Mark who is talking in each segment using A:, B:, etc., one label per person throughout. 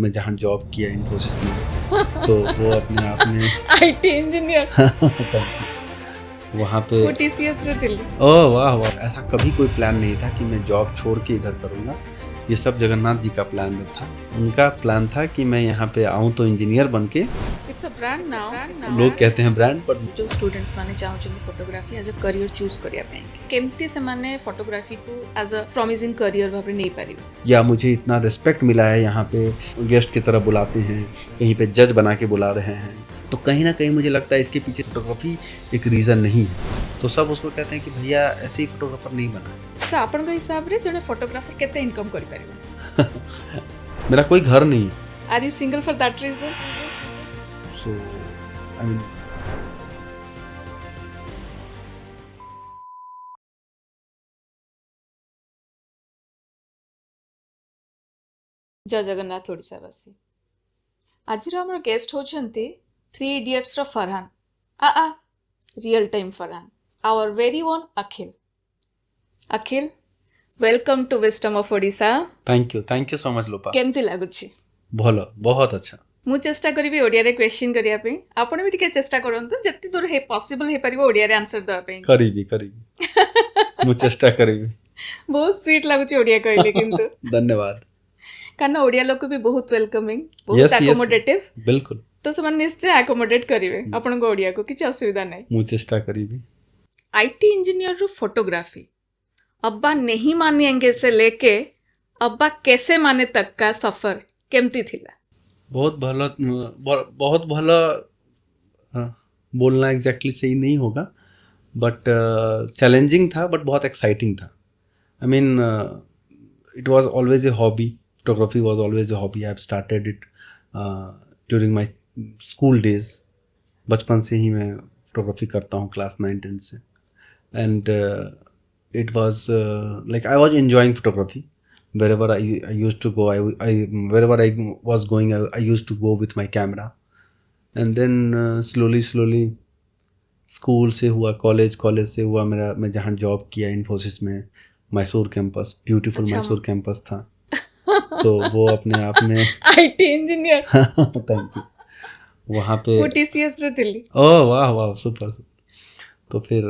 A: मैं जहाँ जॉब किया इन्फोसिस में तो वो अपने आप में
B: आईटी इंजीनियर
A: वहाँ पे
B: वो टीसीएस रे थिले।
A: ओह वाह वाह, ऐसा कभी कोई प्लान नहीं था कि मैं जॉब छोड़ के इधर करूँगा। ये सब जगन्नाथ जी का प्लान में था। उनका प्लान था कि मैं यहाँ पे आऊँ तो इंजीनियर बन के,
B: इट्स अ ब्रांड नाउ।
A: लोग कहते हैं ब्रांड, पर
B: जो स्टूडेंट्स माने चाहूଛନ୍ତି photography as a career choose करिया ପାଇଁ केमती से माने फोटोग्राफी को एज अ प्रॉमिसिंग करियर भाबरे नहीं पारिबे।
A: या मुझे इतना रिस्पेक्ट मिला है, यहाँ पे गेस्ट की तरह बुलाते हैं, कहीं पे जज बना के बुला रहे हैं, तो कहीं ना कहीं मुझे लगता है इसके पीछे फोटोग्राफी एक रीज़न नहीं है। तो सब उसको कहते हैं कि भैया ऐसे ही फोटोग्राफर नहीं बना।
B: तो आपन के हिसाब रे जने फोटोग्राफर केते इनकम करि पारिबे?
A: मेरा कोई घर नहीं है,
B: are you single for that reason?
A: So I mean
B: जय जगन्नाथ ओडिशावासी। आजिर हमर गेस्ट होछंती 3 इडियट्स रो फरहान आ real time Farhan, our very own Akhil. Akhil, welcome to wisdom of Odisha.
A: Thank you so much Lopa.
B: केमती लागुछि?
A: भलो, बहुत अच्छा।
B: मु चेष्टा करिबि ओडिया रे क्वेश्चन करिया पे, आपण भी टिके चेष्टा करंतु जत्ति दूर हे पॉसिबल हे परिबो ओडिया रे आंसर दवा पे।
A: करीबी मु चेष्टा करीबी।
B: बहुत स्वीट लागुछि ओडिया कहले किंतु
A: धन्यवाद।
B: कारण ओडिया लोक भी बहुत वेलकमिंग, बहुत
A: Yes, yes,
B: अकोमोडेटिव।
A: yes, बिल्कुल।
B: तो से निश्चय अकोमोडेट करिवे आपण को ओडिया को, किछ असुविधा नहीं।
A: मु चेष्टा करीबी।
B: आईटी इंजीनियर रो फोटोग्राफी अब्बा नहीं मानिएंगे से लेके अब्बा कैसे माने तक का सफर केमती थिला?
A: बहुत भला हाँ, बोलना एग्जैक्टली सही नहीं होगा, बट चैलेंजिंग था, बट बहुत एक्साइटिंग था। I mean it was always a hobby. Photography was always a hobby. I have started it during my school days. बचपन से ही मैं फोटोग्राफी करता हूँ, क्लास 9-10 से। And it was like I was enjoying photography wherever I used to go. Wherever I was going, I used to go with my camera. And then slowly school से हुआ college, college से हुआ मेरा, मैं जहाँ job किया इन्फोसिस में, Mysore campus, beautiful
B: अच्छा।
A: मैसूर कैंपस था। तो वो अपने आप में
B: आईटी इंजीनियर
A: थैंक यू। वहाँ पे
B: वो टीसीएस रे थिली।
A: ओह वाह वाह, सुपर। तो फिर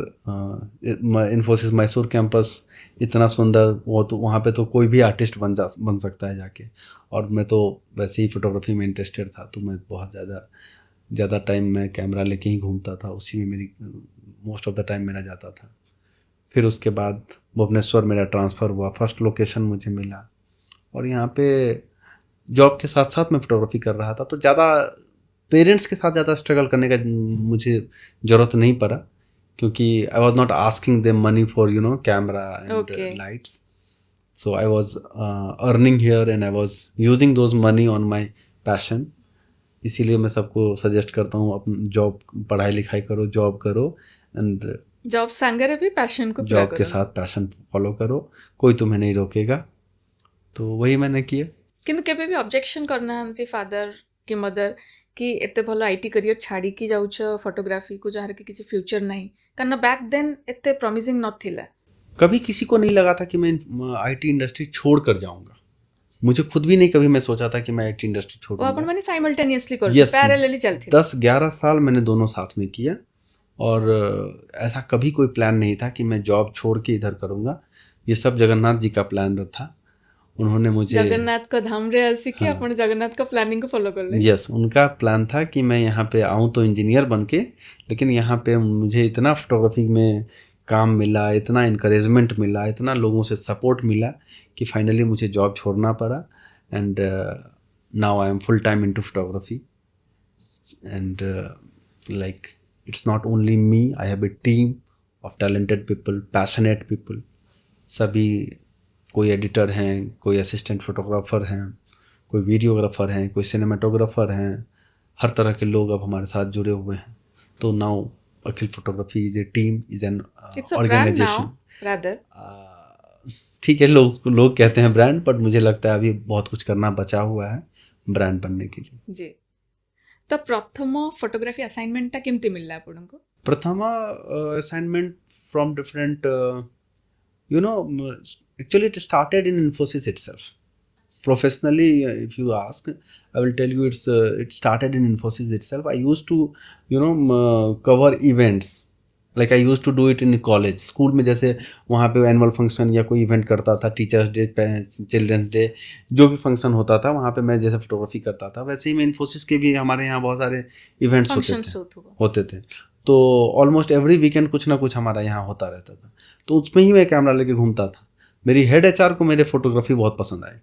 A: इन्फोसिस मैसूर कैंपस इतना सुंदर, वो तो वहाँ पे तो कोई भी आर्टिस्ट बन सकता है जाके। और मैं तो वैसे ही फोटोग्राफी में इंटरेस्टेड था, तो मैं बहुत ज़्यादा टाइम मैं कैमरा लेके ही घूमता था, उसी में मेरी मोस्ट ऑफ द टाइम मेरा जाता था। फिर उसके बाद भुवनेश्वर मेरा ट्रांसफ़र हुआ, फर्स्ट लोकेशन मुझे मिला, और यहाँ पे जॉब के साथ साथ मैं फोटोग्राफी कर रहा था। तो ज़्यादा पेरेंट्स के साथ ज़्यादा स्ट्रगल करने का मुझे ज़रूरत नहीं पड़ा, क्योंकि I was not asking them money for camera and lights. So I was earning here and I was using those money on my passion. इसीलिए मैं सबको सजेस्ट करता हूँ, अपनी जॉब, पढ़ाई लिखाई करो, जॉब करो, एंड
B: जॉब संगे भी पैशन को पूरा
A: जॉब
B: करो।
A: के साथ पैशन फॉलो करो, कोई तुम्हें नहीं रोकेगा। तो वही मैंने किया।
B: किंतु केबे भी ऑब्जेक्शन करना हंती फादर की मदर कि एते भलो आईटी करियर छाड़ी की जाउछ फोटोग्राफी को, जहार के किसी फ्यूचर नहीं, कारण बैक देन एते प्रॉमिसिंग नॉट थिला।
A: कभी किसी को नहीं लगा था कि मैं आईटी इंडस्ट्री छोड़ कर जाऊंगा। मुझे खुद भी नहीं कभी मैं सोचा था कि मैं आईटी इंडस्ट्री
B: वो अपन
A: छोड़ूंगा।
B: माने साइमल्टेनियसली करते,
A: Yes,
B: पैरेलली चलते।
A: 10-11 साल मैंने दोनों साथ में किया, और ऐसा कभी कोई प्लान नहीं था कि मैं जॉब छोड़ के इधर करूंगा। ये सब जगन्नाथ जी का प्लान था। उन्होंने मुझे
B: जगन्नाथ का धाम रे ऐसी कि अपन जगन्नाथ का प्लानिंग को फॉलो कर ले।
A: यस, उनका प्लान था कि मैं यहाँ पे आऊँ तो इंजीनियर बन के, लेकिन यहाँ पे मुझे इतना फोटोग्राफी में काम मिला, इतना इनकरेजमेंट मिला, इतना लोगों से सपोर्ट मिला कि फाइनली मुझे जॉब छोड़ना पड़ा। And now I am full time into photography, and like it's not only me, I have a team of talented people, passionate people. सभी, कोई एडिटर हैं, कोई असिस्टेंट फोटोग्राफर हैं, कोई वीडियोग्राफर हैं, कोई सिनेमाटोग्राफर हैं, हर तरह के लोग अब हमारे साथ जुड़े हुए हैं। तो now Akhil photography is a team, is an organization
B: rather.
A: ठीक है, लोग कहते हैं ब्रांड, बट मुझे लगता है अभी बहुत कुछ करना बचा हुआ है ब्रांड बनने के लिए।
B: जी। तो प्रथम फोटोग्राफी असाइनमेंट केमती मिलला आपनको?
A: प्रथम assignment from different, actually it started in Infosys itself. professionally, if you ask, I will tell you it started in Infosys itself. I used to cover events, like I used to do it in college, school में जैसे वहाँ पे annual function या कोई event करता था, teachers day, children's day, जो भी फंक्शन होता था वहाँ पे मैं जैसे फोटोग्राफी करता था, वैसे ही मैं इन्फोसिस के भी हमारे यहाँ बहुत सारे इवेंट्स
B: फंक्शंस
A: होते थे। तो ऑलमोस्ट एवरी वीकेंड कुछ ना कुछ हमारा यहाँ होता रहता था, तो उसमें ही मैं कैमरा लेके घूमता था। मेरी हेड एचआर को मेरे फोटोग्राफी बहुत पसंद आई,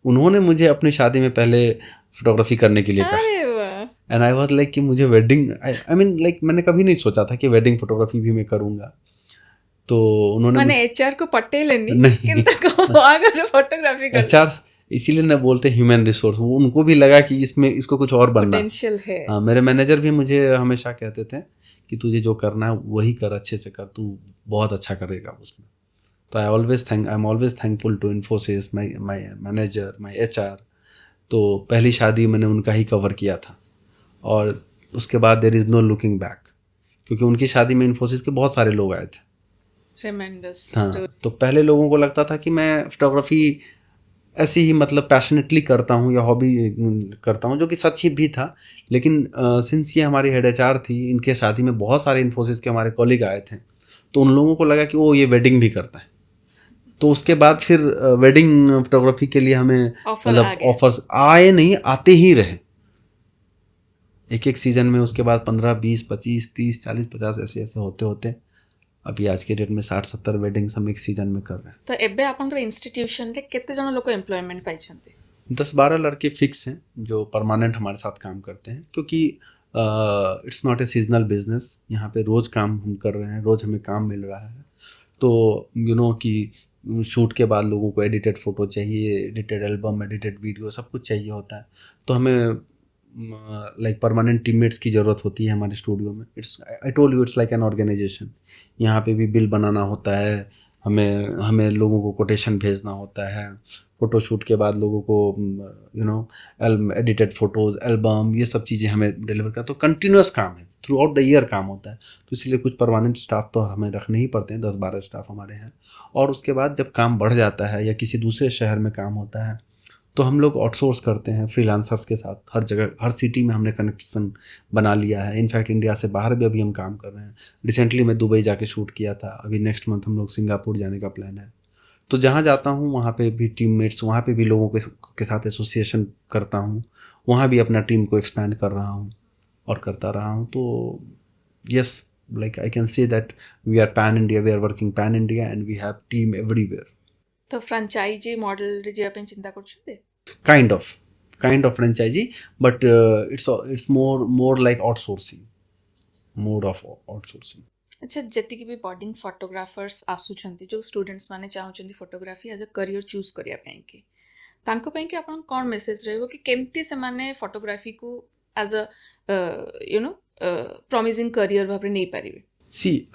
A: उन्होंने मुझे अपनी शादी में पहले फोटोग्राफी करने के लिए कहा।
B: अरे वाह।
A: एंड आई वाज लाइक कि मुझे वेडिंग, आई मीन लाइक मैंने कभी नहीं सोचा था कि वेडिंग फोटोग्राफी भी मैं करूँगा। तो उन्होंने
B: माने एचआर को पटेलेनी
A: नहीं
B: किंतु आगे फोटोग्राफी कर
A: एचआर इसीलिए ना बोलते ह्यूमन रिसोर्स, वो उनको भी लगा कि इसमें इसको कुछ और बनना
B: पोटेंशियल है।
A: हाँ, मेरे मैनेजर भी मुझे हमेशा कहते थे कि तुझे जो करना है वही कर, अच्छे से कर, तू बहुत अच्छा करेगा उसमें। तो I am always thankful to Infosys, my manager, my HR. तो पहली शादी मैंने उनका ही कवर किया था, और उसके बाद there is no looking back, क्योंकि उनकी शादी में इन्फोसिस के बहुत सारे लोग आए थे।
B: ट्रेमेंडस।
A: हाँ, तो पहले लोगों को लगता था कि मैं फोटोग्राफी ऐसे ही मतलब पैशनेटली करता हूँ या हॉबी करता हूँ, जो कि सच ही भी था। लेकिन सिंस ये हमारी हेड एचआर थी, इनके शादी में बहुत सारे इन्फोसिस के हमारे कॉलीग आए थे, तो उन लोगों को लगा कि वो ये वेडिंग भी करता है। तो उसके बाद फिर वेडिंग फोटोग्राफी के लिए हमें मतलब ऑफर्स आए, नहीं आते ही रहे, एक एक सीजन में। उसके बाद 15, 20, 25, 30, 40, 50 ऐसे ऐसे होते होते अभी आज के डेट में 60-70 वेडिंग्स हम एक सीजन में कर रहे हैं।
B: तो एबे आपनकर इंस्टीट्यूशन रे केते जन लोग एम्प्लॉयमेंट पाइछन्ते?
A: 10-12 लड़के फिक्स हैं जो परमानेंट हमारे साथ काम करते हैं, क्योंकि it's not a seasonal business. यहाँ पे रोज़ काम हम कर रहे हैं, रोज़ हमें काम मिल रहा है। तो कि शूट के बाद लोगों को एडिटेड फ़ोटो चाहिए, एडिटेड एल्बम, एडिटेड वीडियो, सब कुछ चाहिए होता है। तो हमें लाइक परमानेंट टीममेट्स की ज़रूरत होती है हमारे स्टूडियो में। I told you, it's like an organization. यहाँ पे भी बिल बनाना होता है, हमें हमें लोगों को कोटेशन भेजना होता है, फ़ोटो शूट के बाद लोगों को एडिटेड फ़ोटोज़, एल्बम, ये सब चीज़ें हमें डिलीवर करते। तो कंटिन्यूस काम है, थ्रू आउट द ईयर काम होता है। तो इसलिए कुछ परमानेंट स्टाफ तो हमें रखने ही पड़ते हैं, 10-12 स्टाफ हमारे हैं। और उसके बाद जब काम बढ़ जाता है या किसी दूसरे शहर में काम होता है, तो हम लोग आउटसोर्स करते हैं फ्रीलांसर्स के साथ। हर जगह, हर सिटी में हमने कनेक्शन बना लिया है। इनफैक्ट इंडिया से बाहर भी अभी हम काम कर रहे हैं। रिसेंटली मैं दुबई जाके शूट किया था, अभी नेक्स्ट मंथ हम लोग सिंगापुर जाने का प्लान है। तो जहाँ जाता हूँ वहाँ पे भी टीममेट्स, वहाँ पे भी लोगों के साथ एसोसिएशन करता हूँ, वहाँ भी अपना टीम को एक्सपैंड कर रहा हूँ और करता रहा हूँ। तो yes, like I can say that we are pan India, we are working pan India and we have team everywhere.
B: तो फ्रांचाइजी मॉडल रे जे अपन चिंता करछुते?
A: Kind of franchisee, but it's more like outsourcing, mode of outsourcing.
B: अच्छा, जतिकि भी bonding photographers आसुछंती, जो students माने चाहुचंती photography as a career choose करिया ପାଇଁ कि तांको ପାଇଁ कि आपण कोन मेसेज रहबो कि केमती से माने फोटोग्राफी को एज अ प्रॉमिसिंग करियर भाबरे नहीं पारिबे?
A: सी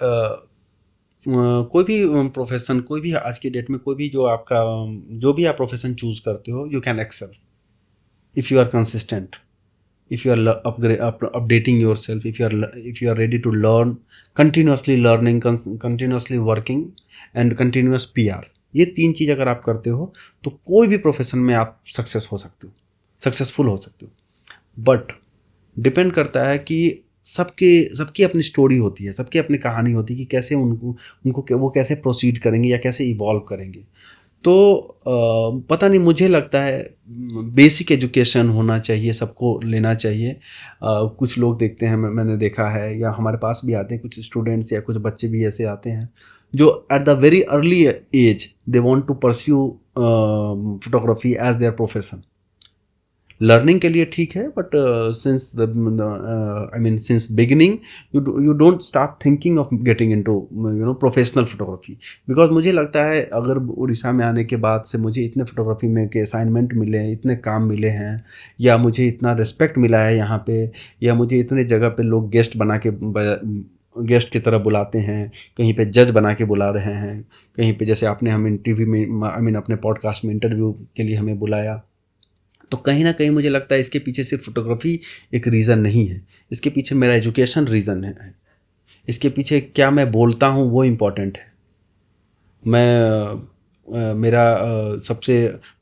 A: कोई भी प्रोफेशन, कोई भी आज की डेट में कोई भी जो भी आप प्रोफेशन चूज करते हो, you can excel if you are consistent, if you are updating yourself, if you are ready to learn, continuously learning, continuously working and continuous PR, ये 3 चीज़ अगर आप करते हो तो कोई भी प्रोफेशन में आप सक्सेसफुल हो सकते हो। बट डिपेंड करता है कि सबकी अपनी स्टोरी होती है, सबकी अपनी कहानी होती है कि कैसे उनको वो कैसे प्रोसीड करेंगे या कैसे इवॉल्व करेंगे। तो पता नहीं, मुझे लगता है बेसिक एजुकेशन होना चाहिए, सबको लेना चाहिए। कुछ लोग देखते हैं, मैंने देखा है, या हमारे पास भी आते हैं कुछ स्टूडेंट्स या कुछ बच्चे भी ऐसे आते हैं जो at the very early age they want to pursue photography as their profession. Learning के लिए ठीक है, but since beginning you don't start thinking of getting into professional photography. Because मुझे लगता है अगर उड़ीसा में आने के बाद से मुझे इतने फोटोग्राफी में के असाइनमेंट मिले हैं, इतने काम मिले हैं, या मुझे इतना रिस्पेक्ट मिला है यहाँ पे, या मुझे इतने जगह पे लोग गेस्ट की तरह बुलाते हैं, कहीं पे जज बना के बुला रहे हैं, कहीं पे जैसे आपने हम टीवी में अपने पॉडकास्ट में इंटरव्यू के लिए हमें बुलाया। तो कहीं ना कहीं मुझे लगता है इसके पीछे सिर्फ फोटोग्राफी एक रीज़न नहीं है, इसके पीछे मेरा एजुकेशन रीज़न है। इसके पीछे क्या मैं बोलता हूँ वो इम्पोर्टेंट है। मैं मेरा सबसे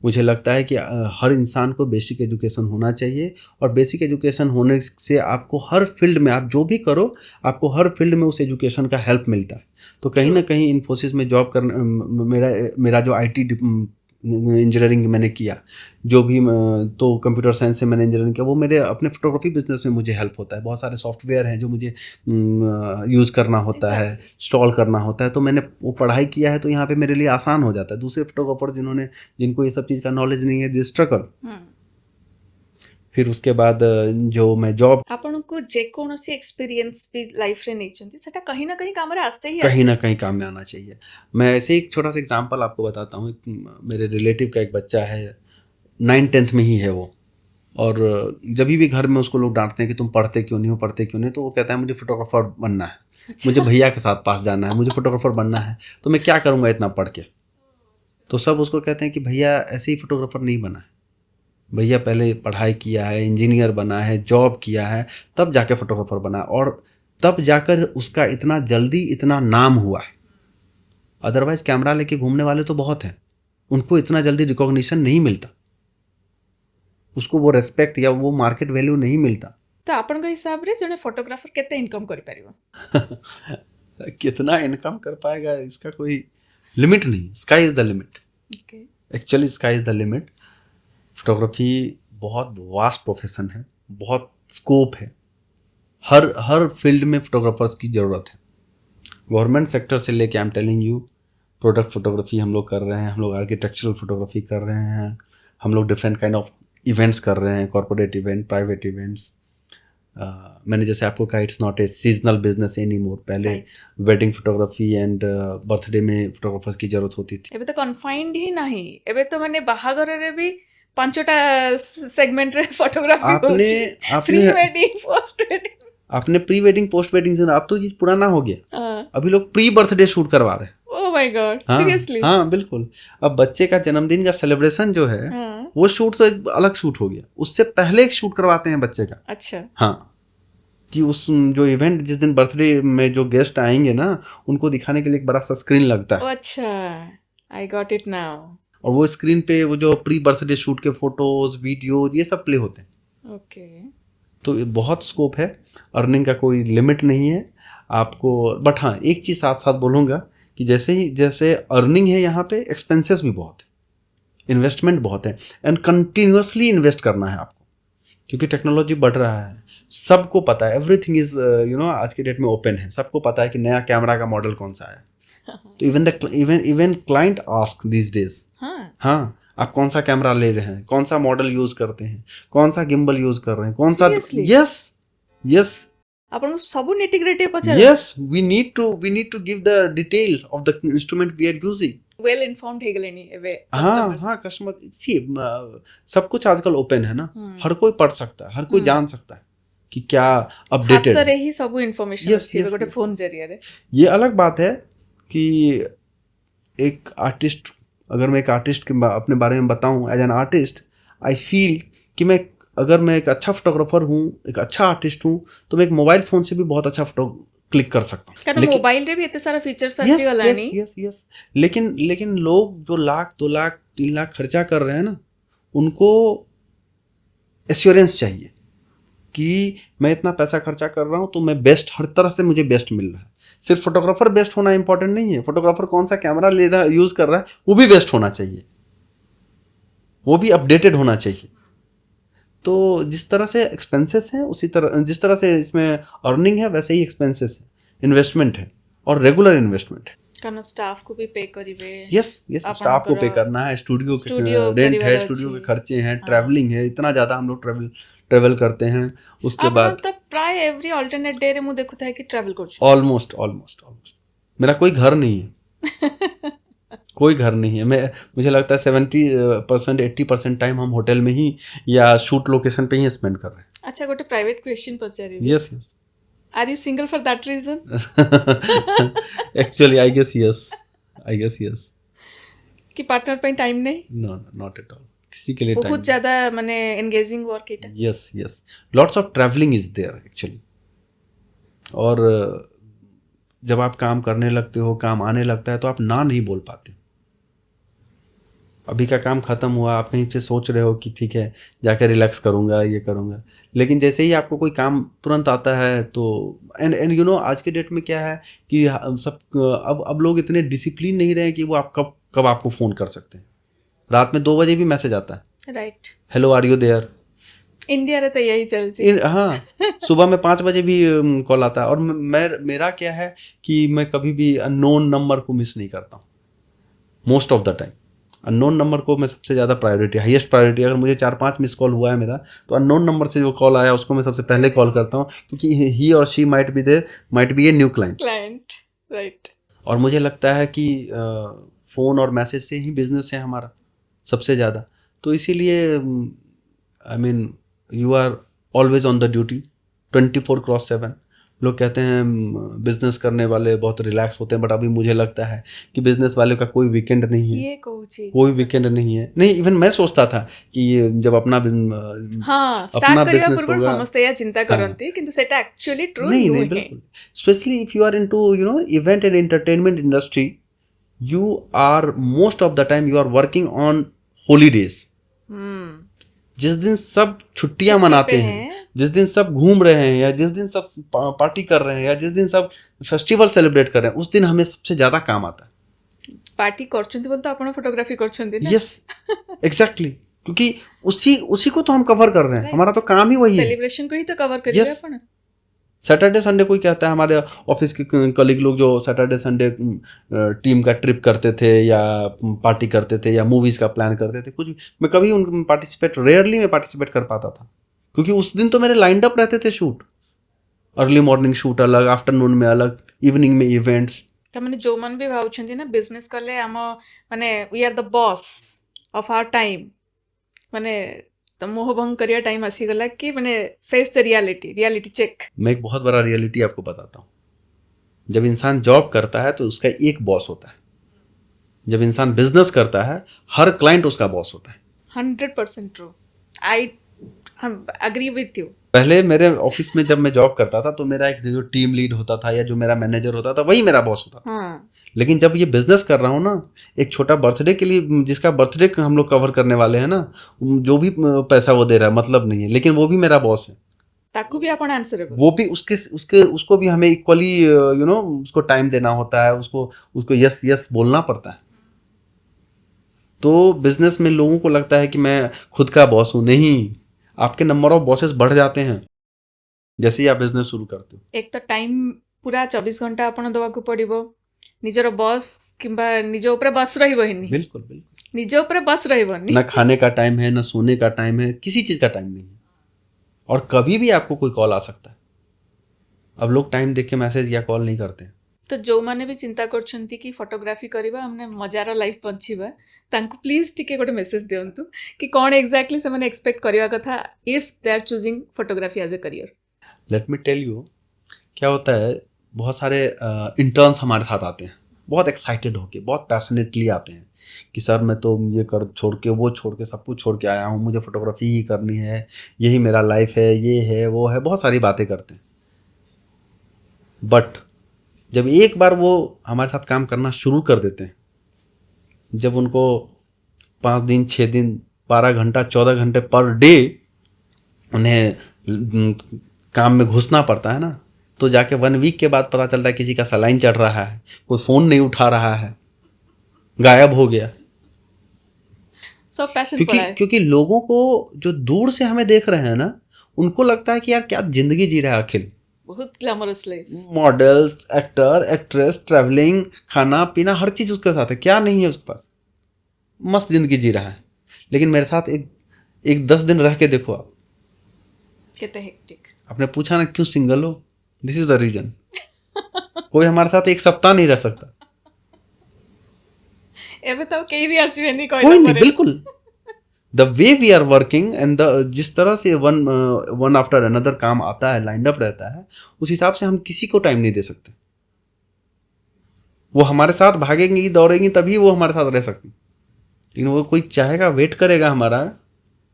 A: मुझे लगता है कि हर इंसान को बेसिक एजुकेशन होना चाहिए, और बेसिक एजुकेशन होने से आपको हर फील्ड में, आप जो भी करो, आपको हर फील्ड में उस एजुकेशन का हेल्प मिलता है। तो कहीं ना कहीं इन्फोसिस में जॉब करना, मेरा मेरा जो IT इंजीनियरिंग मैंने किया, जो भी तो कंप्यूटर साइंस से मैंने इंजीनियरिंग किया, वो मेरे अपने फोटोग्राफी बिजनेस में मुझे हेल्प होता है। बहुत सारे सॉफ्टवेयर हैं जो मुझे यूज़ करना होता है, इंस्टॉल करना होता है, तो मैंने वो पढ़ाई किया है, तो यहाँ पे मेरे लिए आसान हो जाता है। दूसरे फोटोग्राफर जिनको ये सब चीज़ का नॉलेज नहीं है, दे स्ट्रगल। फिर उसके बाद जो मैं जॉब,
B: आपनको जेकोसी एक्सपीरियंस भी लाइफ रे नहीं सेटा कहीं ना कहीं काम रे आसे ही
A: कहीं
B: आसे।
A: ना कहीं काम में आना चाहिए। मैं ऐसे एक छोटा सा एग्जांपल आपको बताता हूँ। मेरे रिलेटिव का एक बच्चा है, 9th-10th में ही है वो, और जब भी घर में उसको लोग डांटते हैं कि तुम पढ़ते क्यों नहीं हो, पढ़ते क्यों नहीं, तो वो कहता है मुझे फोटोग्राफर बनना है, मुझे भैया के साथ पास जाना है, मुझे फोटोग्राफर बनना है, तो मैं क्या करूँगा इतना पढ़ के। तो सब उसको कहते हैं कि भैया ऐसे ही फोटोग्राफर नहीं बना है, भैया पहले पढ़ाई किया है, इंजीनियर बना है, जॉब किया है, तब जाके फोटोग्राफर बना, और तब जाकर उसका इतना जल्दी इतना नाम हुआ है। अदरवाइज कैमरा लेके घूमने वाले तो बहुत हैं, उनको इतना जल्दी रिकॉग्निशन नहीं मिलता, उसको वो रेस्पेक्ट या वो मार्केट वैल्यू नहीं मिलता।
B: तो आपन के हिसाब रे जने फोटोग्राफर केते इनकम करि परिबो?
A: कितना इनकम कर पाएगा इसका कोई लिमिट नहीं, sky is the limit.
B: Okay.
A: Actually sky is the limit. Photography बहुत वास्ट प्रोफेशन है, बहुत स्कोप है, हर हर फील्ड में फोटोग्राफर्स की ज़रूरत है। गवर्नमेंट सेक्टर से लेके, I am telling you, product photography हम लोग कर रहे हैं, हम लोग आर्किटेक्चरल फोटोग्राफी कर रहे हैं, हम लोग डिफरेंट काइंड ऑफ इवेंट्स कर रहे हैं, कॉर्पोरेट इवेंट, प्राइवेट इवेंट्स। मैंने जैसे आपको कहा, it's not a seasonal business any more. पहले वेडिंग फोटोग्राफी एंड बर्थडे में फोटोग्राफर्स की जरूरत होती थी।
B: एबे तो कन्फाइंड ही नहीं, एबे तो माने बाहागर रे भी 5टा सेगमेंट रे फोटोग्राफी
A: आपने
B: होची, प्री वेडिंग, पोस्ट वेडिंग।
A: आपने प्री वेडिंग पोस्ट वेडिंग से, अब तो ये पुराना हो गया, अभी लोग प्री बर्थडे शूट करवा रहे हैं।
B: Oh my God, seriously?
A: हाँ बिल्कुल। अब बच्चे का जन्मदिन का सेलिब्रेशन जो है, वो शूट तो एक अलग शूट हो गया, उससे पहले एक शूट करवाते हैं बच्चे का।
B: अच्छा।
A: हाँ, कि उस जो इवेंट, जिस दिन बर्थडे में जो गेस्ट आएंगे ना, उनको दिखाने के लिए एक बड़ा सा स्क्रीन लगता है।
B: अच्छा, आई गॉट इट नाउ।
A: और वो स्क्रीन पे वो जो प्री बर्थडे शूट के फोटोज, वीडियो, ये सब प्ले होते हैं।
B: ओके।
A: तो बहुत स्कोप है, अर्निंग का कोई लिमिट नहीं है आपको। बट हाँ, एक चीज़ साथ साथ बोलूँगा कि जैसे अर्निंग है, यहाँ पे एक्सपेंसेस भी बहुत है, इन्वेस्टमेंट बहुत है, एंड कंटिन्यूसली इन्वेस्ट करना है आपको, क्योंकि टेक्नोलॉजी बढ़ रहा है। सबको पता है, एवरीथिंग इज आज के डेट में ओपन है, सबको पता है कि नया कैमरा का मॉडल कौन सा है। तो even client ask this days, हाँ आप कौन सा कैमरा ले रहे हैं, कौन सा मॉडल यूज करते हैं, कौन सा गिम्बल यूज कर रहे हैं, कौन सा। यस यस,
B: आपन सब निटिग्रिटी पचार।
A: Yes, we need to give the details of the instrument we are using.
B: Well informed हे गेलेनी एवे
A: कस्टमर्स। हाँ कस्टमर, सी सब कुछ आजकल ओपन है ना, हर कोई पढ़ सकता है, हर कोई जान सकता है कि क्या अपडेटेड
B: है। ही सब इन्फॉर्मेशन अच्छी है गोटे फोन जरिया रे।
A: ये अलग बात है कि एक आर्टिस्ट, अगर मैं एक आर्टिस्ट के अपने बारे में बताऊं, as an artist I feel कि अगर मैं एक अच्छा फोटोग्राफर हूँ, एक अच्छा आर्टिस्ट हूँ, तो मैं एक मोबाइल फोन से भी बहुत अच्छा फोटो क्लिक कर सकता हूँ।
B: कारण मोबाइल रे भी इतने सारा फीचर्स आसी गलानी।
A: यस, लेकिन लोग जो 1 लाख 2 लाख 3 लाख खर्चा कर रहे हैं ना, उनको एश्योरेंस चाहिए कि मैं इतना पैसा खर्चा कर रहा हूँ तो मैं बेस्ट, हर तरह से मुझे बेस्ट मिल रहा है। सिर्फ फोटोग्राफर बेस्ट होना इंपॉर्टेंट नहीं है, फोटोग्राफर कौन सा कैमरा ले रहा है, यूज कर रहा है, वो भी बेस्ट होना चाहिए, वो भी अपडेटेड होना चाहिए। तो जिस तरह से एक्सपेंसेस हैं, उसी तरह, जिस तरह से इसमें अर्निंग है, वैसे ही एक्सपेंसेस है, इन्वेस्टमेंट है, और रेगुलर इन्वेस्टमेंट है।
B: कारण स्टाफ को भी पे करिवे।
A: यस, स्टाफ को पे करना है, स्टूडियो के रेंट है, स्टूडियो के खर्चे हैं, ट्रैवलिंग है, इतना ज्यादा हम लोग ट्रैवल करते हैं। उसके बाद
B: तब प्राय एवरी अल्टरनेट डे रे मु देखुता है कि ट्रैवल करछु।
A: ऑलमोस्ट मेरा कोई घर नहीं है। कोई घर नहीं है। मुझे लगता है 70% 80% टाइम हम होटल में ही या शूट लोकेशन पे ही स्पेंड कर रहे हैं।
B: अच्छा, गोटे प्राइवेट क्वेश्चन पचारी।
A: Yes,
B: are you single for that reason?
A: Actually I guess yes.
B: कि पार्टनर पे टाइम नहीं?
A: No, not at all. किसी के लिए टाइम
B: बहुत ज्यादा माने एंगेजिंग वर्क है।
A: Yes, lots of travelling is there actually. और जब आप काम करने लगते हो, काम आने लगता है, तो आप ना नहीं बोल पाते। अभी का काम ख़त्म हुआ, आप कहीं से सोच रहे हो कि ठीक है जाकर रिलैक्स करूँगा, ये करूँगा, लेकिन जैसे ही आपको कोई काम तुरंत आता है तो एंड यू नो आज के डेट में क्या है कि सब अब लोग इतने डिसिप्लिन नहीं रहे हैं कि वो आप कब कब आपको फ़ोन कर सकते हैं। रात में 2 बजे भी मैसेज आता है,
B: right.
A: Hello are you there.
B: India रे तो यही चलची।
A: हाँ, सुबह में 5 बजे भी कॉल आता है, और मेरा क्या है कि मैं कभी भी अननोन नंबर को मिस नहीं करता हूँ, most of the time. Unknown number को मैं सबसे ज़्यादा प्रायोरिटी, हाईएस्ट प्रायोरिटी, अगर मुझे 4-5 मिस कॉल हुआ है मेरा, तो अननोन नंबर से जो कॉल आया उसको मैं सबसे पहले कॉल करता हूँ, क्योंकि ही और she might be there, might be a new client.
B: Client. Right.
A: और मुझे लगता है कि फ़ोन और मैसेज से ही बिजनेस है हमारा सबसे ज़्यादा। तो इसीलिए I mean you are always on the duty 24/7। लोग कहते हैं बिजनेस करने वाले बहुत रिलैक्स होते हैं, बट अभी मुझे लगता है कि बिजनेस वाले का कोई वीकेंड नहीं है,
B: ये कौची
A: कोई वीकेंड नहीं है। नहीं, इवन मैं सोचता था कि ये जब अपना
B: हाँ स्टार्ट
A: अपना
B: करिया
A: बिजनेस
B: पूर्व
A: होगा।
B: समस्ते या चिंता
A: हाँ,
B: करती किंतु सेटा एक्चुअली ट्रू
A: नहीं नहीं
B: नुहे।
A: बिल्कुल, specially if you are into you know event and entertainment industry, you are most of the time you are working on holidays। जिस दिन सब छुट्टियां
B: छुट्टी
A: मनाते
B: पे
A: हैं,
B: हैं।
A: जिस दिन सब घूम रहे हैं, या जिस दिन सब पार्टी कर रहे हैं, या जिस दिन सब फेस्टिवल सेलिब्रेट कर रहे हैं, उस दिन हमें सबसे ज्यादा काम आता है।
B: पार्टी करछंती बोलते आपण फोटोग्राफी करछंती ना।
A: यस, एग्जैक्टली, क्योंकि उसी उसी को तो हम कवर कर रहे हैं,
B: Right.
A: हमारा तो काम ही वही है।
B: सेलिब्रेशन को ही तो कवर करिए
A: Yes.
B: आपण।
A: सैटरडे संडे कोई कहता है, हमारे ऑफिस के कलीग लोग जो सैटरडे संडे टीम का ट्रिप करते थे, या पार्टी करते थे, या मूवीज़ का प्लान करते थे, कुछ भी, मैं कभी उन पार्टिसिपेट, रेयरली मैं पार्टिसिपेट कर पाता था, क्योंकि उस दिन तो मेरे लाइंड अप रहते थे शूट। अर्ली मॉर्निंग शूट अलग, आफ्टरनून में अलग, इवनिंग में इवेंट्स।
B: तो माने जो मन भी भावछंती ना बिजनेस करले हम माने we are the boss of our time, माने तो मोह भंग करिया टाइम आसी गला कि माने फेस द रियलिटी चेक।
A: मैं एक बहुत बड़ा रियलिटी आपको बताता हूँ। जब इंसान जॉब करता है तो उसका एक बॉस होता है, जब इंसान बिजनेस करता है हर क्लाइंट उसका बॉस होता है।
B: 100% true. I agree with you.
A: पहले मेरे ऑफिस में जब मैं जॉब करता था तो मेरा एक जो टीम लीड होता था, या जो मेरा मैनेजर होता था, वही मेरा बॉस होता था।
B: हाँ।
A: लेकिन जब ये बिजनेस कर रहा हूँ ना, एक छोटा बर्थडे के लिए, जिसका बर्थडे हम लोग कवर करने वाले हैं ना, जो भी पैसा वो दे रहा है मतलब नहीं है, लेकिन वो भी मेरा बॉस है।
B: ताकू भी आपण आंसरेबल।
A: वो भी उसके उसके उसको भी हमें इक्वली यू नो उसको टाइम देना होता है, उसको उसको यस यस बोलना पड़ता है। तो बिजनेस में लोगों को लगता है कि मैं खुद का बॉस हूँ, नहीं, आपके नंबर ऑफ बॉसेस बढ़ जाते हैं जैसे ही आप बिजनेस शुरू करते हो।
B: एक तो टाइम पूरा 24 घंटा आपण दवाकू पड़िबो, निजर बॉस किंबा निज ऊपर बस रहिबो हिनी।
A: बिल्कुल बिल्कुल,
B: निज ऊपर बस रहिबो
A: ना खाने का टाइम है, ना सोने का टाइम है, किसी चीज़ का टाइम नहीं है, और कभी भी आपको कोई कॉल आ सकता है। अब लोग टाइम देख के मैसेज या कॉल नहीं करते हैं।
B: तो जो माने भी चिंता करछंती कि फोटोग्राफी करिबा हमने मजार लाइफ बंचिबा, तांको प्लीज टिके गोटे मेसेज दियंतु कि कौन एग्जैक्टली से माने एक्सपेक्ट करिवा कथा if they are choosing photography as a career.
A: Let me tell you, क्या होता है, बहुत सारे इंटर्न्स हमारे साथ आते हैं, बहुत एक्साइटेड होके, बहुत पैशनेटली आते हैं कि सर मैं तो ये कर छोड़ के, वो छोड़ के, सब कुछ छोड़ के आया हूँ, मुझे फोटोग्राफी ही करनी है, यही मेरा लाइफ है, ये है वो है, बहुत सारी बातें करते हैं। बट जब एक बार वो हमारे साथ काम करना शुरू कर देते हैं, जब उनको 5 दिन 6 दिन 12 घंटा 14 घंटे पर डे उन्हें काम में घुसना पड़ता है ना, तो जाके 1 वीक के बाद पता चलता है किसी का सलाइन चढ़ रहा है, कोई फ़ोन नहीं उठा रहा है, गायब हो गया।
B: सब पैशन
A: क्योंकि
B: पड़ा है।
A: क्योंकि लोगों को जो दूर से हमें देख रहे हैं ना, उनको लगता है कि यार क्या जिंदगी जी रहा है अखिल,
B: बहुत glamorous life.
A: Models, actor, actress, travelling, खाना पीना, हर चीज़ उसके साथ है, क्या नहीं है उसके पास, मस्त जिंदगी जी रहा है। लेकिन मेरे साथ एक 10 दिन रह के देखो आप,
B: कितने हेक्टिक।
A: आपने पूछा ना क्यों सिंगल हो, दिस इज द रीजन। कोई हमारे साथ एक सप्ताह नहीं रह सकता,
B: एबे तो कहीं भी आसी नहीं
A: कोई नहीं, बिल्कुल। The way we are working and the जिस तरह से वन आफ्टर अनदर काम आता है, लाइंड अप रहता है, उस हिसाब से हम किसी को टाइम नहीं दे सकते। वो हमारे साथ भागेंगी दौड़ेंगी तभी वो हमारे साथ रह सकती, लेकिन वो कोई चाहेगा, वेट करेगा हमारा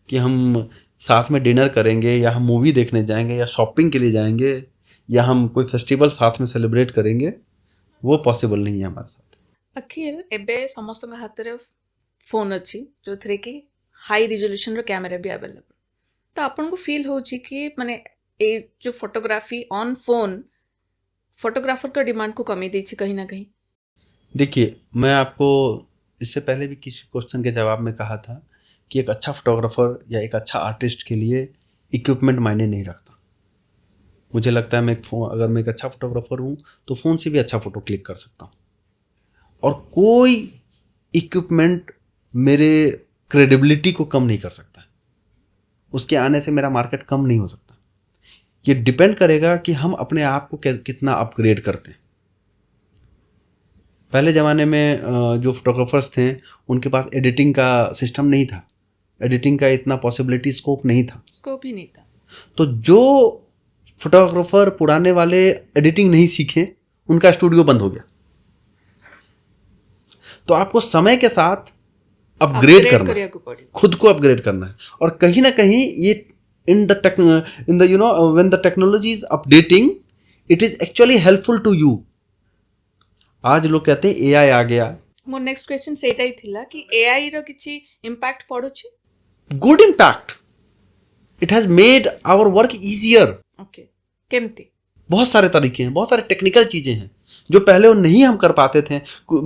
A: कि हम साथ में डिनर करेंगे, या हम मूवी देखने जाएंगे, या शॉपिंग के लिए जाएंगे, या हम कोई फेस्टिवल साथ में सेलिब्रेट करेंगे, वो पॉसिबल नहीं है हमारे साथ।
B: अखिल एबे समस्त हाथ रे फोन अच्छी जो थे कि हाई रिजोल्यूशन कैमेरा भी अवेलेबल तो आपन को फील हो कि माने ए जो फोटोग्राफी ऑन फोन फोटोग्राफर का डिमांड को कमी दी कहीं ना कहीं।
A: देखिए, मैं आपको इससे पहले भी किसी क्वेश्चन के जवाब में कहा था कि एक अच्छा फोटोग्राफर या एक अच्छा आर्टिस्ट के लिए इक्विपमेंट मायने नहीं रखता। मुझे लगता है अगर मैं एक अच्छा फोटोग्राफर हूँ तो फ़ोन से भी अच्छा फ़ोटो क्लिक कर सकता हूँ, और कोई इक्विपमेंट मेरे क्रेडिबिलिटी को कम नहीं कर सकता। उसके आने से मेरा मार्केट कम नहीं हो सकता। ये डिपेंड करेगा कि हम अपने आप को कितना अपग्रेड करते हैं। पहले ज़माने में जो फोटोग्राफर्स थे उनके पास एडिटिंग का सिस्टम नहीं था, एडिटिंग का इतना पॉसिबिलिटी स्कोप नहीं था।
B: स्कोप ही नहीं था।
A: तो जो फोटोग्राफर पुराने वाले एडिटिंग नहीं सीखे उनका स्टूडियो बंद हो गया। तो आपको समय के साथ अपग्रेड करना है, खुद को अपग्रेड करना है। और कहीं ना कहीं ये in the you know when the technology is updating it is actually helpful to you. आज लोग कहते हैं एआई आ गया।
B: मोर नेक्स्ट क्वेश्चन सेटा ही थिला कि एआई रो किछि इंपैक्ट पड़ुछि।
A: Good impact, it has made our work easier.
B: Okay, केमती
A: बहुत सारे तरीके हैं, बहुत सारे टेक्निकल चीजें हैं जो पहले वो नहीं हम कर पाते थे।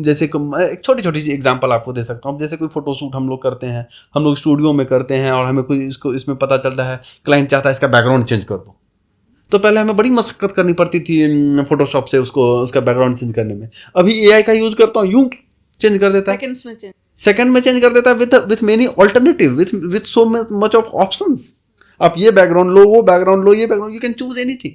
A: जैसे एक छोटी छोटी सी एग्जांपल आपको दे सकता हूँ। जैसे कोई फोटोशूट हम लोग करते हैं, हम लोग स्टूडियो में करते हैं और हमें कोई इसमें पता चलता है क्लाइंट चाहता है इसका बैकग्राउंड चेंज कर दो, तो पहले हमें बड़ी मशक्कत करनी पड़ती थी फोटोशॉप से उसका बैकग्राउंड चेंज करने में। अभी एआई का यूज करता हूँ, यूं चेंज कर देता है, सेकंड में चेंज कर देता है with many alternative, with so much of options. आप ये बैकग्राउंड लो, वो बैकग्राउंड लो, ये background, you can choose anything.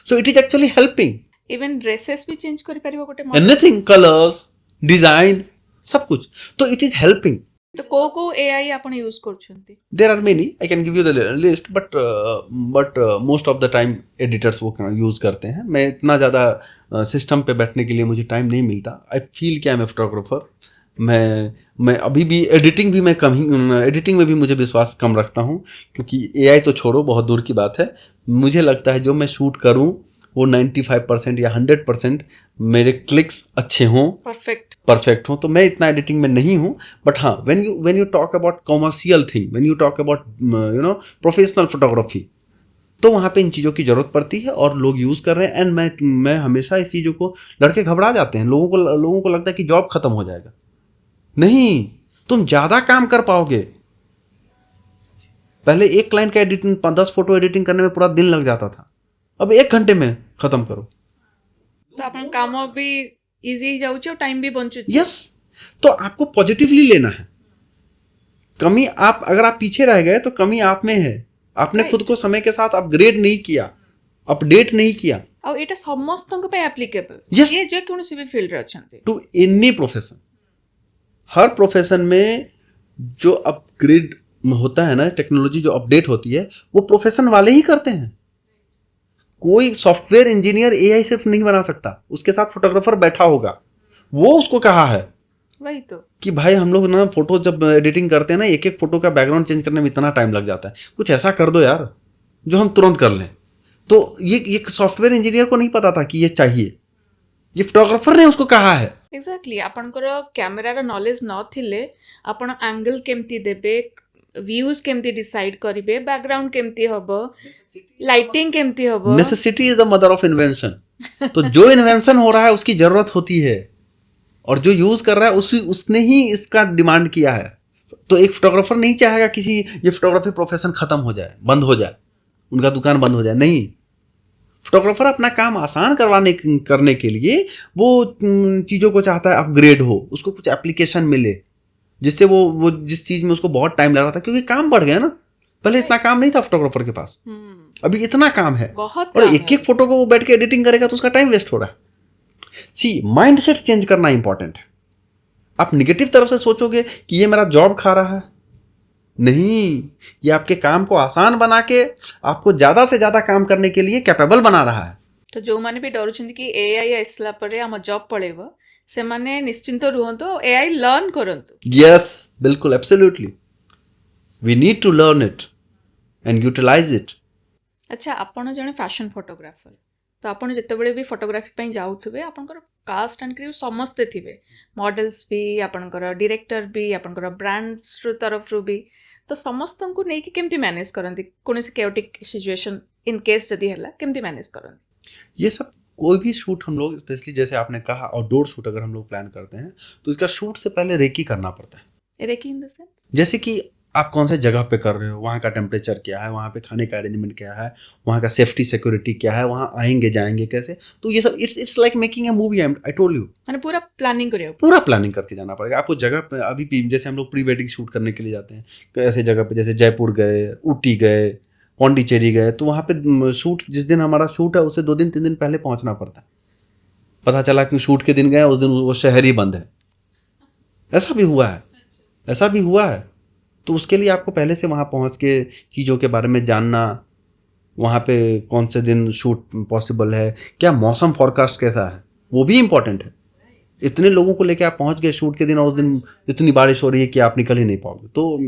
A: So it is actually helping.
B: Even dresses भी चेंज कर परिबो गोटे
A: एनीथिंग, कलर्स, डिजाइन, सब कुछ। तो इट इज हेल्पिंग।
B: तो को एआई आपण यूज करछंती?
A: There are many, I can give you the list, but most of the time editors वो यूज करते हैं। मैं इतना ज़्यादा सिस्टम पे बैठने के लिए मुझे टाइम नहीं मिलता। आई फील कि आई एम ए फोटोग्राफर। मैं अभी भी एडिटिंग में भी मुझे विश्वास कम रखता हूँ, क्योंकि एआई तो छोड़ो, बहुत दूर की बात है। मुझे लगता है जो मैं शूट करूँ वो 95% या 100% मेरे क्लिक्स अच्छे हों, परफेक्ट हों। तो मैं इतना एडिटिंग में नहीं हूँ। बट हाँ, when you talk about commercial thing, when you talk about professional photography, तो वहाँ पे इन चीज़ों की ज़रूरत पड़ती है और लोग यूज़ कर रहे हैं। एंड मैं हमेशा इस चीज़ों को, लड़के घबरा जाते हैं, लोगों को लगता है कि जॉब खत्म हो जाएगा। नहीं, तुम ज़्यादा काम कर पाओगे। पहले एक क्लाइंट का एडिटिंग 10 फोटो एडिटिंग करने में पूरा दिन लग जाता था, अब 1 घंटे में खत्म करो।
B: तो अपन काम भी इजी जाऊ और टाइम भी बंचु।
A: यस, तो आपको पॉजिटिवली लेना है। कमी अगर आप पीछे रह गए तो कमी आप में है। आपने खुद को समय के साथ अपग्रेड नहीं किया, अपडेट नहीं किया।
B: और एटा समस्तन पे एप्लीकेबल,
A: yes,
B: ये जो कोनोसी भी फील्ड रे अछंती,
A: टू एनी प्रोफेशन। हर प्रोफेशन में जो अपग्रेड होता है ना, टेक्नोलॉजी जो अपडेट होती है, वो प्रोफेशन वाले ही करते हैं। कोई सॉफ्टवेयर इंजीनियर एआई सिर्फ नहीं बना सकता, उसके साथ फोटोग्राफर बैठा होगा, वो उसको कहा है
B: वही तो कि
A: भाई हम लोग ना फोटो जब एडिटिंग करते हैं ना, एक एक फोटो का बैकग्राउंड चेंज करने में इतना टाइम लग जाता है, कुछ ऐसा कर दो यार जो हम तुरंत कर लें। तो ये सॉफ्टवेयर इंजीनियर को नहीं पता था कि ये चाहिए, ये फोटोग्राफर ने उसको कहा है।
B: एक्जेक्टली, आपनकर कैमेरार नॉलेज न थिले आपण एंगल केमती देबे, व्यूज केमती डिसाइड करिवे, बैकग्राउंड केमती हबो, लाइटिंग केमती हबो।
A: Necessity is the mother of invention. तो जो इन्वेंशन हो रहा है उसकी जरूरत होती है, और जो यूज कर रहा है उसने ही इसका डिमांड किया है। तो एक फोटोग्राफर नहीं चाहेगा किसी ये फोटोग्राफी प्रोफेशन खत्म हो जाए, बंद हो जाए, उनका दुकान बंद हो जाए। नहीं, फोटोग्राफर अपना काम आसान करने के लिए वो चीज़ों को चाहता है अपग्रेड हो, उसको कुछ एप्लीकेशन मिले जिससे वो जिस चीज़ में उसको बहुत टाइम लग रहा था, क्योंकि काम बढ़ गया ना। पहले इतना काम नहीं था फोटोग्राफर के पास, अभी इतना काम है, और एक एक फोटो को वो बैठ के एडिटिंग करेगा तो उसका टाइम वेस्ट हो रहा है। सी, माइंडसेट चेंज करना इंपॉर्टेंट है। आप निगेटिव तरफ से सोचोगे कि ये मेरा जॉब खा रहा है, नहीं, ये आपके काम को आसान बना के आपको ज्यादा से ज्यादा काम करने के लिए कैपेबल बना रहा है।
B: तो जो माने भी डरुछंती कि एआई आइसला परे हम जॉब पड़ेबो, से माने निश्चिंत रुहंतो, एआई लर्न करंतो।
A: यस, बिल्कुल, absolutely, we need to learn it and utilize it.
B: अच्छा, आपण जने फैशन फोटोग्राफर, तो आपण जेतेबेले भी फोटोग्राफी पई जाउथबे, आपनकर कास्ट एंड क्रू समस्ते थिबे मॉडल्स भी आपनकर डायरेक्टर भी आपनकर ब्रांड्स तरफ भी तो समस्त को नहीं कि केमती मैनेज करंती कोनोसी chaotic सिचुएशन इन केस जदी हला केमती मैनेज करंती
A: ये सब कोई भी शूट हम लोग स्पेशली जैसे आपने कहा आउटडोर शूट अगर हम लोग प्लान करते हैं तो इसका शूट से पहले रेकी करना पड़ता है।
B: रेकी इन द सेंस
A: जैसे कि आप कौन से जगह पे कर रहे हो, वहाँ का टेम्परेचर क्या है, वहाँ पे खाने का अरेंजमेंट क्या है, वहाँ का सेफ्टी सिक्योरिटी क्या है, वहाँ आएंगे जाएंगे कैसे, तो ये सब it's like making a movie. I told you
B: माने पूरा प्लानिंग करियो
A: पूरा प्लानिंग करके जाना पड़ेगा आपको। जगह पे अभी भी जैसे हम लोग प्री वेडिंग शूट करने के लिए जाते हैं तो ऐसे जगह पे जैसे जयपुर गए, ऊटी गए, पौंडीचेरी गए, तो वहाँ पे शूट जिस दिन हमारा शूट है उससे 2 दिन 3 दिन पहले पहुँचना पड़ता है। पता चला कि शूट के दिन गए उस दिन वो शहर ही बंद है, ऐसा भी हुआ है, ऐसा भी हुआ है। तो उसके लिए आपको पहले से वहाँ पहुँच के चीज़ों के बारे में जानना, वहाँ पे कौन से दिन शूट पॉसिबल है, क्या मौसम फॉरकास्ट कैसा है, वो भी इम्पोर्टेंट है। इतने लोगों को लेके आप पहुँच गए शूट के दिन और उस दिन इतनी बारिश हो रही है कि आप निकल ही नहीं पाओगे। तो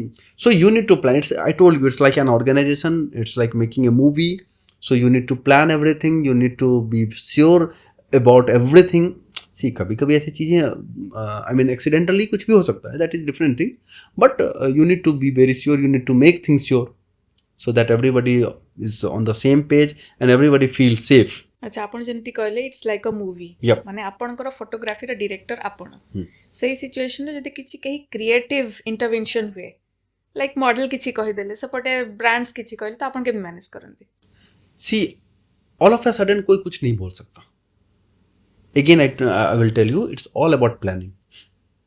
A: so you need to plan. It's I told you it's like an organisation, it's like making a movie. So you need to plan everything, you need to be sure about everything. See कभी कभी ऐसी चीज़ें I mean accidentally कुछ भी हो सकता है, that is different thing, but you need to be very sure, you need to make things sure so that everybody is on the same page and everybody feels safe.
B: अच्छा आपण जेमती कहले it's like a movie
A: Yep.
B: माने आपणकर photography रा director आपण सही situation रे जदि किछि कही क्रिएटिव इंटरवेंशन हुए लाइक मॉडल किछि कहि देले सपोटे ब्रांड्स किछि कहले तो आपण केम manage करंती
A: See, all of a sudden कोई कुछ नहीं बोल सकता। Again, I will tell you, it's all about planning.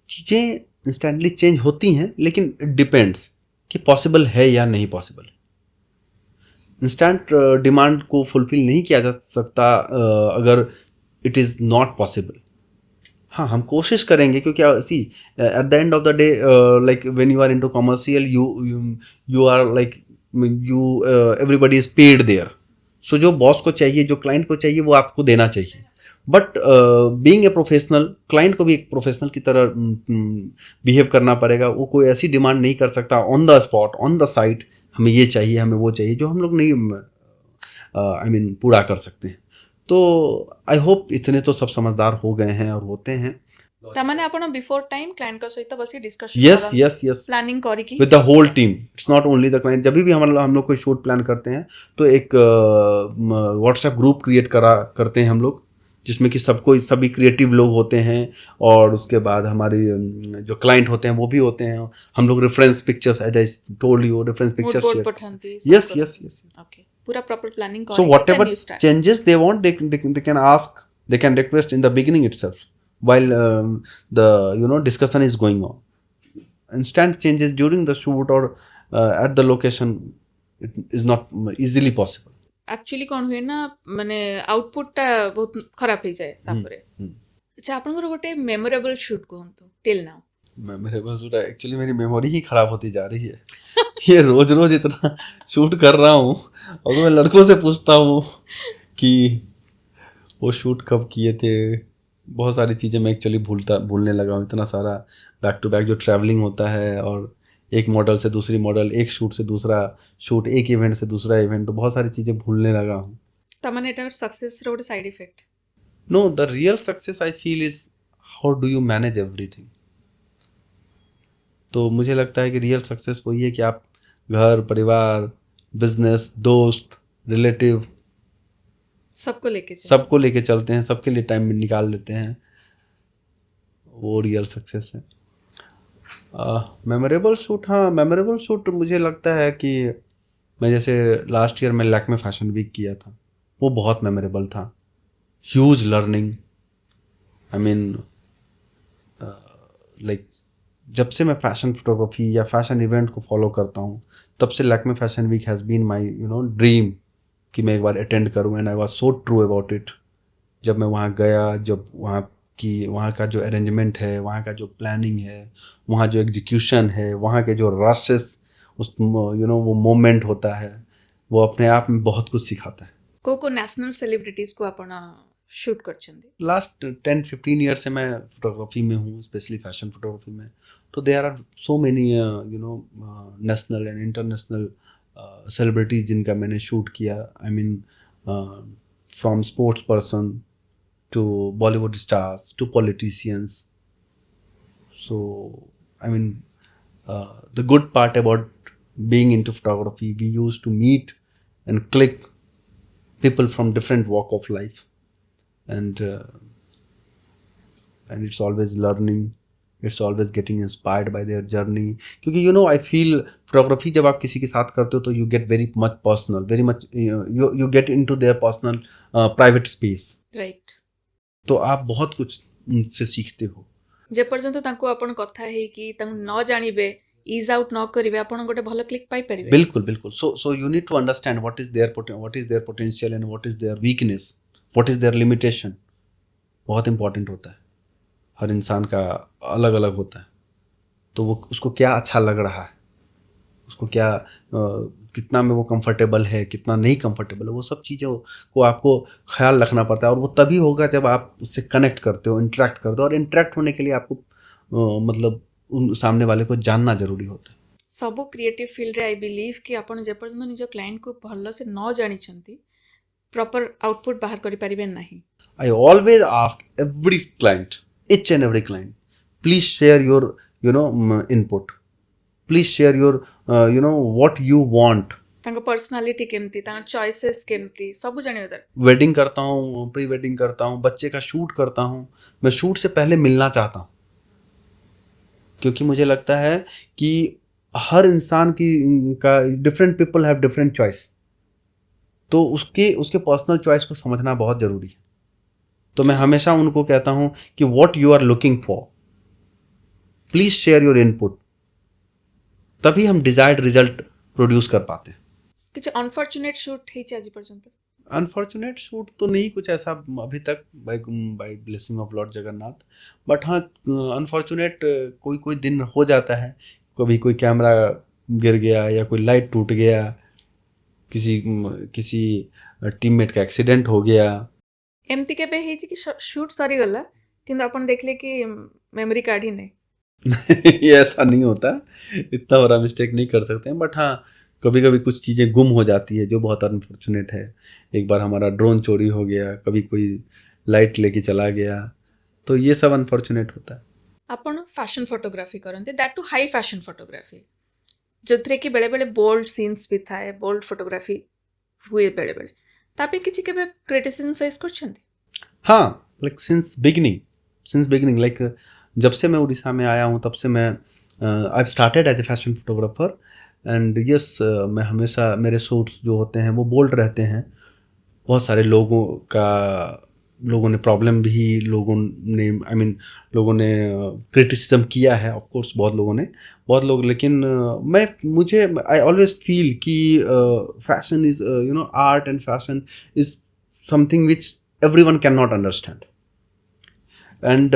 A: चीज़ें इंस्टेंटली चेंज होती हैं लेकिन इट डिपेंड्स कि पॉसिबल है या नहीं पॉसिबल। इंस्टेंट डिमांड को फुलफिल नहीं किया जा सकता अगर इट इज़ नॉट पॉसिबल। हाँ, हम कोशिश करेंगे क्योंकि see at the end of the day like when you are into commercial you are like you everybody is paid there. So जो बॉस को चाहिए, जो क्लाइंट को चाहिए वो आपको देना चाहिए। But being a professional, client को भी एक प्रोफेशनल की तरह बिहेव करना पड़ेगा। वो कोई ऐसी डिमांड नहीं कर सकता on the spot, on the site, हमें ये चाहिए, हमें वो चाहिए, जो हम लोग नहीं आई मीन पूरा कर सकते हैं। तो आई होप इतने तो सब समझदार हो गए हैं और होते हैं।
B: तमाने आपण बिफोर टाइम क्लाइंट का सहित बसी discussion
A: yes yes yes
B: planning करी की
A: with the whole team, it's not only the client. जब भी हम लोग कोई शूट प्लान करते हैं तो एक व्हाट्सएप ग्रुप क्रिएट करते हैं हम लोग, जिसमें कि सभी क्रिएटिव लोग होते हैं और उसके बाद हमारी जो क्लाइंट होते हैं वो भी होते हैं। हम लोग reference pictures, as I told you, reference pictures
B: board पठांती
A: यस यस यस।
B: ओके पूरा proper planning
A: So whatever changes they want, they can ask, they can request in the beginning itself, while the discussion is going on. Instant changes during the shoot or at the location, it is not easily possible.
B: Actually कौन हुए ना माने output बहुत खराब हो जाए तापरे। अच्छा आपनकर गोटे मेमोरेबल शूट कहंतु टिल नाउ।
A: मेरे पास एक्चुअली मेरी मेमोरी ही खराब होती जा रही है। ये रोज रोज इतना शूट कर रहा हूँ और मैं लड़कों से पूछता हूँ कि वो शूट कब किए थे। बहुत सारी चीज़ें मैं एक्चुअली भूलने लगा हूँ। इतना सारा बैक टू बैक जो ट्रैवलिंग होता है और एक मॉडल से दूसरी मॉडल, एक शूट से दूसरा शूट, एक इवेंट से दूसरा इवेंट, तो बहुत सारी चीज़ें भूलने लगा हूँ।
B: तमने एटा सक्सेस रो साइड इफेक्ट
A: नो, the real success I feel is how do you manage everything. तो मुझे लगता है कि रियल सक्सेस वही है कि आप घर, परिवार, बिजनेस, दोस्त, रिलेटिव सबको लेके चलते हैं, सबके लिए टाइम निकाल लेते हैं, वो रियल सक्सेस है। मेमोरेबल शूट, हाँ मेमोरेबल शूट मुझे लगता है कि मैं जैसे लास्ट ईयर में लैक्मे फैशन वीक किया था, वो बहुत मेमोरेबल था। Huge learning, I mean like जब से मैं फैशन फोटोग्राफी या फैशन इवेंट को फॉलो करता हूँ तब से Lakme fashion week has been my dream कि मैं एक बार अटेंड करूँ, and I was so true about it. जब मैं वहाँ गया, जब वहाँ का जो अरेंजमेंट है, वहाँ का जो प्लानिंग है, वहाँ जो एग्जीक्यूशन है, वहाँ के जो रशेस, उस वो मोमेंट होता है, वो अपने आप में बहुत कुछ सिखाता है।
B: को नेशनल सेलिब्रिटीज को अपना शूट करछंदी
A: लास्ट 10-15 ईयर से मैं फोटोग्राफी में हूँ, स्पेशली फैशन फोटोग्राफी में। तो there are so many national and international celebrities जिनका मैंने शूट किया। I mean from sports person to Bollywood stars to politicians. So I mean, the good part about being into photography, we used to meet and click people from different walk of life, and it's always learning, it's always getting inspired by their journey. क्योंकि I feel photography जब आप किसी के साथ करते हो तो you get very much personal, very much you get into their personal private space.
B: Right.
A: तो आप बहुत कुछ उनसे सीखते हो.
B: ଯେପର୍ଯ୍ୟନ୍ତ ତାଙ୍କୁ ଆପଣ କଥା ହେଇକି ତାଙ୍କୁ ନ ଜାଣିବେ, ଇଜ୍ ଆଉଟ୍ ନ କରିବେ, ଆପଣ ଗୋଟେ ଭଲ କ୍ଲିକ୍ ପାଇପାରିବେ.
A: बिल्कुल बिल्कुल. So you need to understand what is their potential and what is their weakness, what is their limitation. बहुत important होता है. हर इंसान का अलग अलग होता है, तो वो उसको क्या अच्छा लग रहा है, उसको क्या कितना में वो कंफर्टेबल है, कितना नहीं कंफर्टेबल है, वो सब चीज़ों को आपको ख्याल रखना पड़ता है. और वो तभी होगा जब आप उससे कनेक्ट करते हो, इंटरेक्ट करते हो. और इंटरेक्ट होने के लिए आपको मतलब उन सामने वाले को जानना जरूरी होता है.
B: ସବୁ କ୍ରିଏଟିଭ୍ ଫିଲ୍ଡରେ ଆଇ ବିଲିଭ୍ କି ଆପଣ ଯେପର୍ଯ୍ୟନ୍ତ ନିଜ କ୍ଲାଏଣ୍ଟକୁ ଭଲସେ ନ ଜାଣିଛନ୍ତି ପ୍ରପର୍ ଆଉଟପୁଟ୍ ବାହାର କରିପାରିବେ ନାହିଁ.
A: I always ask every client, each and every client, please share your input, please share your what you want.
B: ତାଙ୍କ ପର୍ସନାଲିଟି କେମିତି, ତାଙ୍କ ଚଏसेस କେମିତି, ସବୁ ଜାଣିବା ଦରକାର.
A: वेडिंग करता हूँ, प्री वेडिंग करता हूँ, बच्चे का शूट करता हूँ, मैं शूट से पहले मिलना चाहता हूँ, क्योंकि मुझे लगता है कि हर इंसान का different people have different choice, तो उसके पर्सनल चॉइस को समझना बहुत ज़रूरी है. तो मैं हमेशा उनको कहता हूँ कि what you are looking for, please share your input, तभी हम डिजायर्ड रिजल्ट प्रोड्यूस कर पाते हैं.
B: କିଛି ଅନଫର୍ଚୁନେଟ୍ ସୁଟ୍ ହେଇଛି ଆଜି ପର୍ଯ୍ୟନ୍ତ?
A: अनफॉर्चुनेट शूट तो नहीं कुछ ऐसा अभी तक, by blessing of lord Jagannath. But हाँ, अनफॉर्चुनेट कोई दिन हो जाता है, कभी कोई कैमरा गिर गया या कोई लाइट टूट गया, किसी टीममेट का एक्सीडेंट हो गया.
B: ଏମିତି କେବେ ହେଇଛି କି ସୁଟ୍ ସରିଗଲା କିନ୍ତୁ ଆପଣ ଦେଖିଲେ କି मेमोरी କାଢି नहीं?
A: ये ऐसा नहीं होता, इतना बड़ा मिस्टेक नहीं कर सकते हैं. बट हाँ, कभी कभी कुछ चीज़ें गुम हो जाती है जो बहुत अनफॉर्चुनेट है. एक बार हमारा ड्रोन चोरी हो गया, कभी कोई लाइट लेके चला गया, तो ये सब अनफॉर्चुनेट होता है.
B: ଆପଣ ଫ୍ୟାସନ୍ ଫଟୋଗ୍ରାଫି କରନ୍ତି, that too high fashion photography, ଯେଉଁଥିରେ କି ବେଳେବେଳେ ବୋଲ୍ଡ ସିନ୍ସ ବି ଥାଏ, ବୋଲ୍ଡ ଫଟୋଗ୍ରାଫି ହୁଏ ବେଳେବେଳେ. ତା ପାଇଁ କିଛି କେବେ କ୍ରିଟିସିଜମ୍ ଫେସ୍ କରିଛନ୍ତି?
A: हाँ, लाइक सिंस बिगिनिंग लाइक जब से मैं उड़ीसा में आया हूँ तब से मैं I started as a fashion photographer. And yes, मैं हमेशा मेरे शूट्स जो होते हैं वो बोल्ड रहते हैं. बहुत सारे लोगों ने प्रॉब्लम भी, लोगों ने क्रिटिसिज्म किया है, ऑफ कोर्स बहुत लोग. लेकिन मुझे आई ऑलवेज फील कि fashion is art, and fashion is something which everyone can not understand. And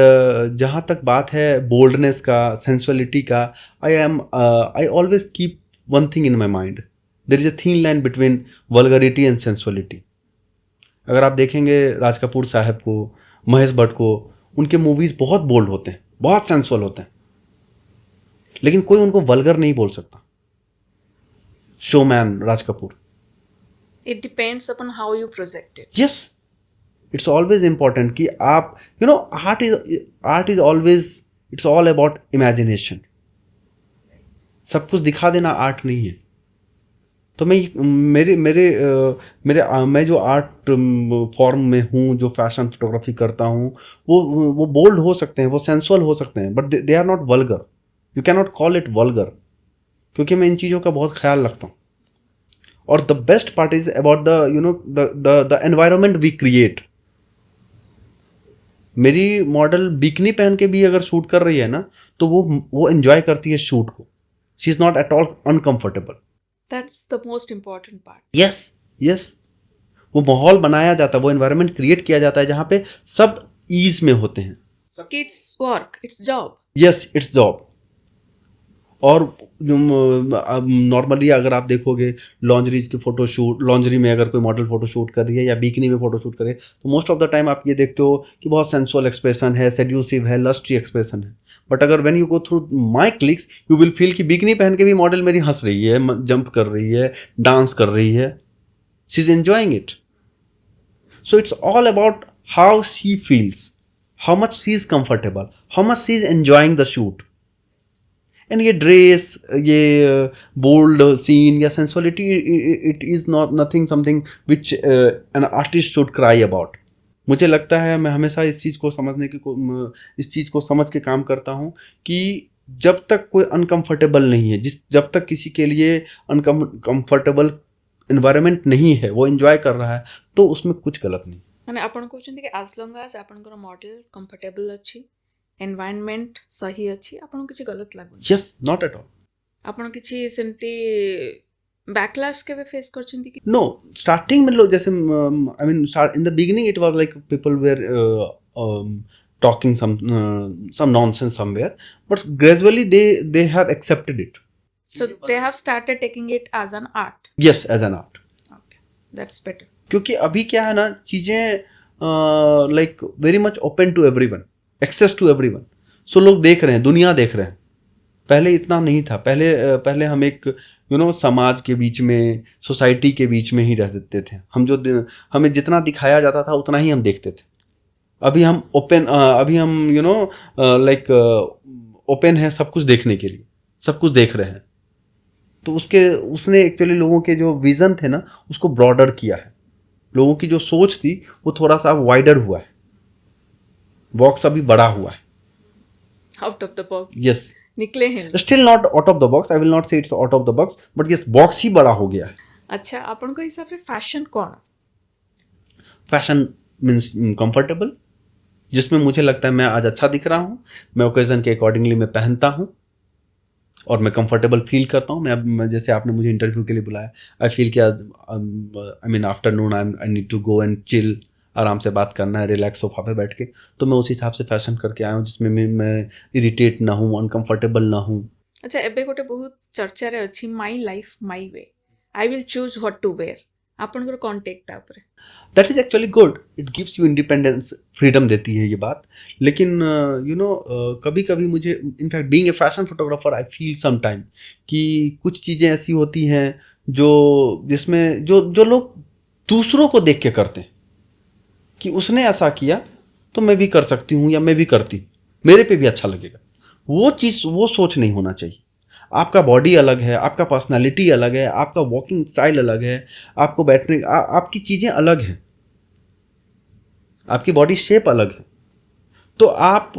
A: जहाँ तक बात है बोल्डनेस का, सेंसुअलिटी का, I always keep one thing in my mind, there is a thin line between vulgarity and sensuality. अगर आप देखेंगे राज कपूर साहब को, महेश भट्ट को, उनके मूवीज बहुत बोल्ड होते हैं, बहुत सेंसुअल होते हैं, लेकिन कोई उनको वल्गर नहीं बोल सकता. Showman Raj Kapoor.
B: It depends upon how you project it.
A: Yes, it's always important कि आप art is always, it's all about imagination. सब कुछ दिखा देना आर्ट नहीं है. तो मैं जो आर्ट फॉर्म में हूँ, जो फैशन फोटोग्राफी करता हूँ, वो बोल्ड हो सकते हैं, वो सेंसुअल हो सकते हैं, but they are not vulgar. You can not call it vulgar, क्योंकि मैं इन चीज़ों का बहुत ख्याल रखता हूँ. और the best part is about the environment we create. मेरी मॉडल बिकनी पहन के भी अगर शूट कर रही है ना, तो वो एंजॉय करती है शूट को. She is not at all uncomfortable.
B: That's the most important part.
A: Yes. वो माहौल बनाया जाता है, वो एनवायरनमेंट क्रिएट किया जाता है जहाँ पे सब ईज में होते हैं.
B: It's work, it's job.
A: Yes, it's job. और नॉर्मली अगर आप देखोगे लॉन्जरीज के फोटोशूट, लॉन्जरी में अगर कोई मॉडल फोटोशूट कर रही है या बिकनी में फोटोशूट कर रही है, तो मोस्ट ऑफ द टाइम आप ये देखते हो कि बहुत सेंसुअल एक्सप्रेशन है, सेड्यूसिव है, लस्ट्री एक्सप्रेशन है. बट अगर when you go through my clicks, you will feel कि बिकनी पहन के भी मॉडल मेरी हंस रही है, जंप कर रही है, डांस कर रही है, she is enjoying it. So it's all about how she feels, how much she is comfortable, how much she is enjoying the shoot. And ये ड्रेस, ये बोल्ड सीन या sensuality, it is not nothing something which an artist should cry about. मुझे लगता है मैं हमेशा इस चीज़ को समझने की इस चीज़ को समझ के काम करता हूँ कि जब तक कोई अनकंफर्टेबल नहीं है, जब तक किसी के लिए अनकंफर्टेबल एनवायरनमेंट नहीं है, वो एंजॉय कर रहा है, तो उसमें कुछ गलत नहीं.
B: ମାନେ ଆପଣ କହୁଛନ୍ତି କି ଆଜ୍ ଲଙ୍ଗ ଆଜ୍ ଆପଣଙ୍କର ମଡେଲ କମ୍ଫର୍ଟେବଲ ଅଛି, ଏନଭାୟରନମେଣ୍ଟ ସହି ଅଛି, ଆପଣଙ୍କୁ କିଛି ଗଲତ ଲାଗୁନି?
A: Yes, not at all.
B: ଆପଣ କିଛି ସେମିତି ବ୍ୟାକଲାସ୍ କେବେ ଫେସ୍ କରିଛନ୍ତି କି?
A: नो, स्टार्टिंग में लोग जैसे I mean in the beginning it was like people were talking some nonsense somewhere, but gradually they have accepted it.
B: So they have started taking it as an art.
A: Yes, as an art.
B: Okay, that's better.
A: क्योंकि अभी क्या है ना, चीज़ें like very much open to everyone, access to everyone. So लोग देख रहे हैं, दुनिया देख रहे हैं. पहले इतना नहीं था. पहले हम एक समाज के बीच में, सोसाइटी के बीच में ही रह सकते थे. हमें जितना दिखाया जाता था उतना ही हम देखते थे. अभी हम लाइक ओपन है सब कुछ देखने के लिए, सब कुछ देख रहे हैं. तो उसने एक्चुअली लोगों के जो विज़न थे ना, उसको ब्रॉडर किया है. लोगों की जो सोच थी वो थोड़ा सा वाइडर हुआ है. बॉक्स अभी बड़ा हुआ है.
B: Out of the box.
A: Yes,
B: निकले हैं.
A: Still not out of the box, I will not say it's out of the box, but yes, box ही बड़ा हो गया है.
B: अच्छा, आपनको हिसाब से फैशन कौन?
A: फैशन मीन्स कंफर्टेबल, जिसमें मुझे लगता है मैं आज अच्छा दिख रहा हूँ, मैं ओकेजन के अकॉर्डिंगली मैं पहनता हूँ और मैं कंफर्टेबल फील करता हूँ. मैं जैसे आपने मुझे इंटरव्यू के लिए बुलाया, आई फील कि I mean afternoon I need to go and chill, आराम से बात करना है, रिलैक्स सोफा पे बैठ के. तो मैं उस हिसाब से फैशन करके आया हूँ जिसमें मैं इरिटेट ना हूँ, अनकंफर्टेबल ना हूँ.
B: अच्छा, एबे गोटे बहुत चर्चा रे अछि my life my way, I will choose what to wear. आपनकर कौन टेक ता ऊपर?
A: That is actually good. It gives you independence, freedom देती है ये बात. लेकिन कभी कभी मुझे, in fact being a fashion photographer, I feel some time कि कुछ चीज़ें ऐसी होती हैं जिसमें जो लोग दूसरों को देख के करते हैं कि उसने ऐसा किया तो मैं भी कर सकती हूँ, या मैं भी करती, मेरे पे भी अच्छा लगेगा. वो सोच नहीं होना चाहिए. आपका बॉडी अलग है, आपका पर्सनालिटी अलग है, आपका वॉकिंग स्टाइल अलग है, आपको बैठने आपकी चीज़ें अलग हैं, आपकी बॉडी शेप अलग है. तो आप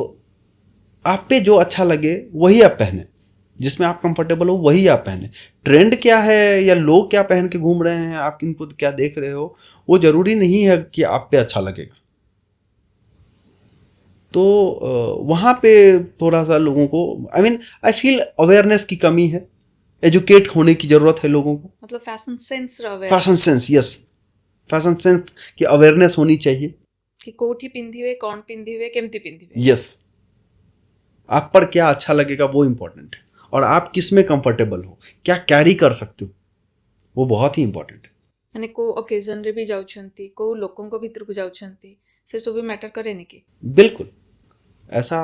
A: पे जो अच्छा लगे वही आप पहने, जिसमें आप कंफर्टेबल हो वही आप पहने. ट्रेंड क्या है या लोग क्या पहन के घूम रहे हैं, आप इनको क्या देख रहे हो, वो ज़रूरी नहीं है कि आप पे अच्छा लगेगा. तो वहाँ पे थोड़ा सा लोगों को, आई फील अवेयरनेस की कमी है, एजुकेट होने की ज़रूरत है लोगों को.
B: मतलब fashion sense
A: fashion sense, yes, fashion sense की अवेयरनेस होनी चाहिए
B: कि कोठी पिंधिवे, कौन पिंधिवे, केमती पिंधिवे.
A: यस, आप पर क्या अच्छा लगेगा वो इम्पोर्टेंट है, और आप किस में कंफर्टेबल हो, क्या कैरी कर सकते हो, वो बहुत ही इम्पोर्टेंट है.
B: माने को ओकेजन रे भी जाउछंती, को लोकों को भीतर को जाउछंती, से सब भी मैटर करे नहीं कि?
A: बिल्कुल. ऐसा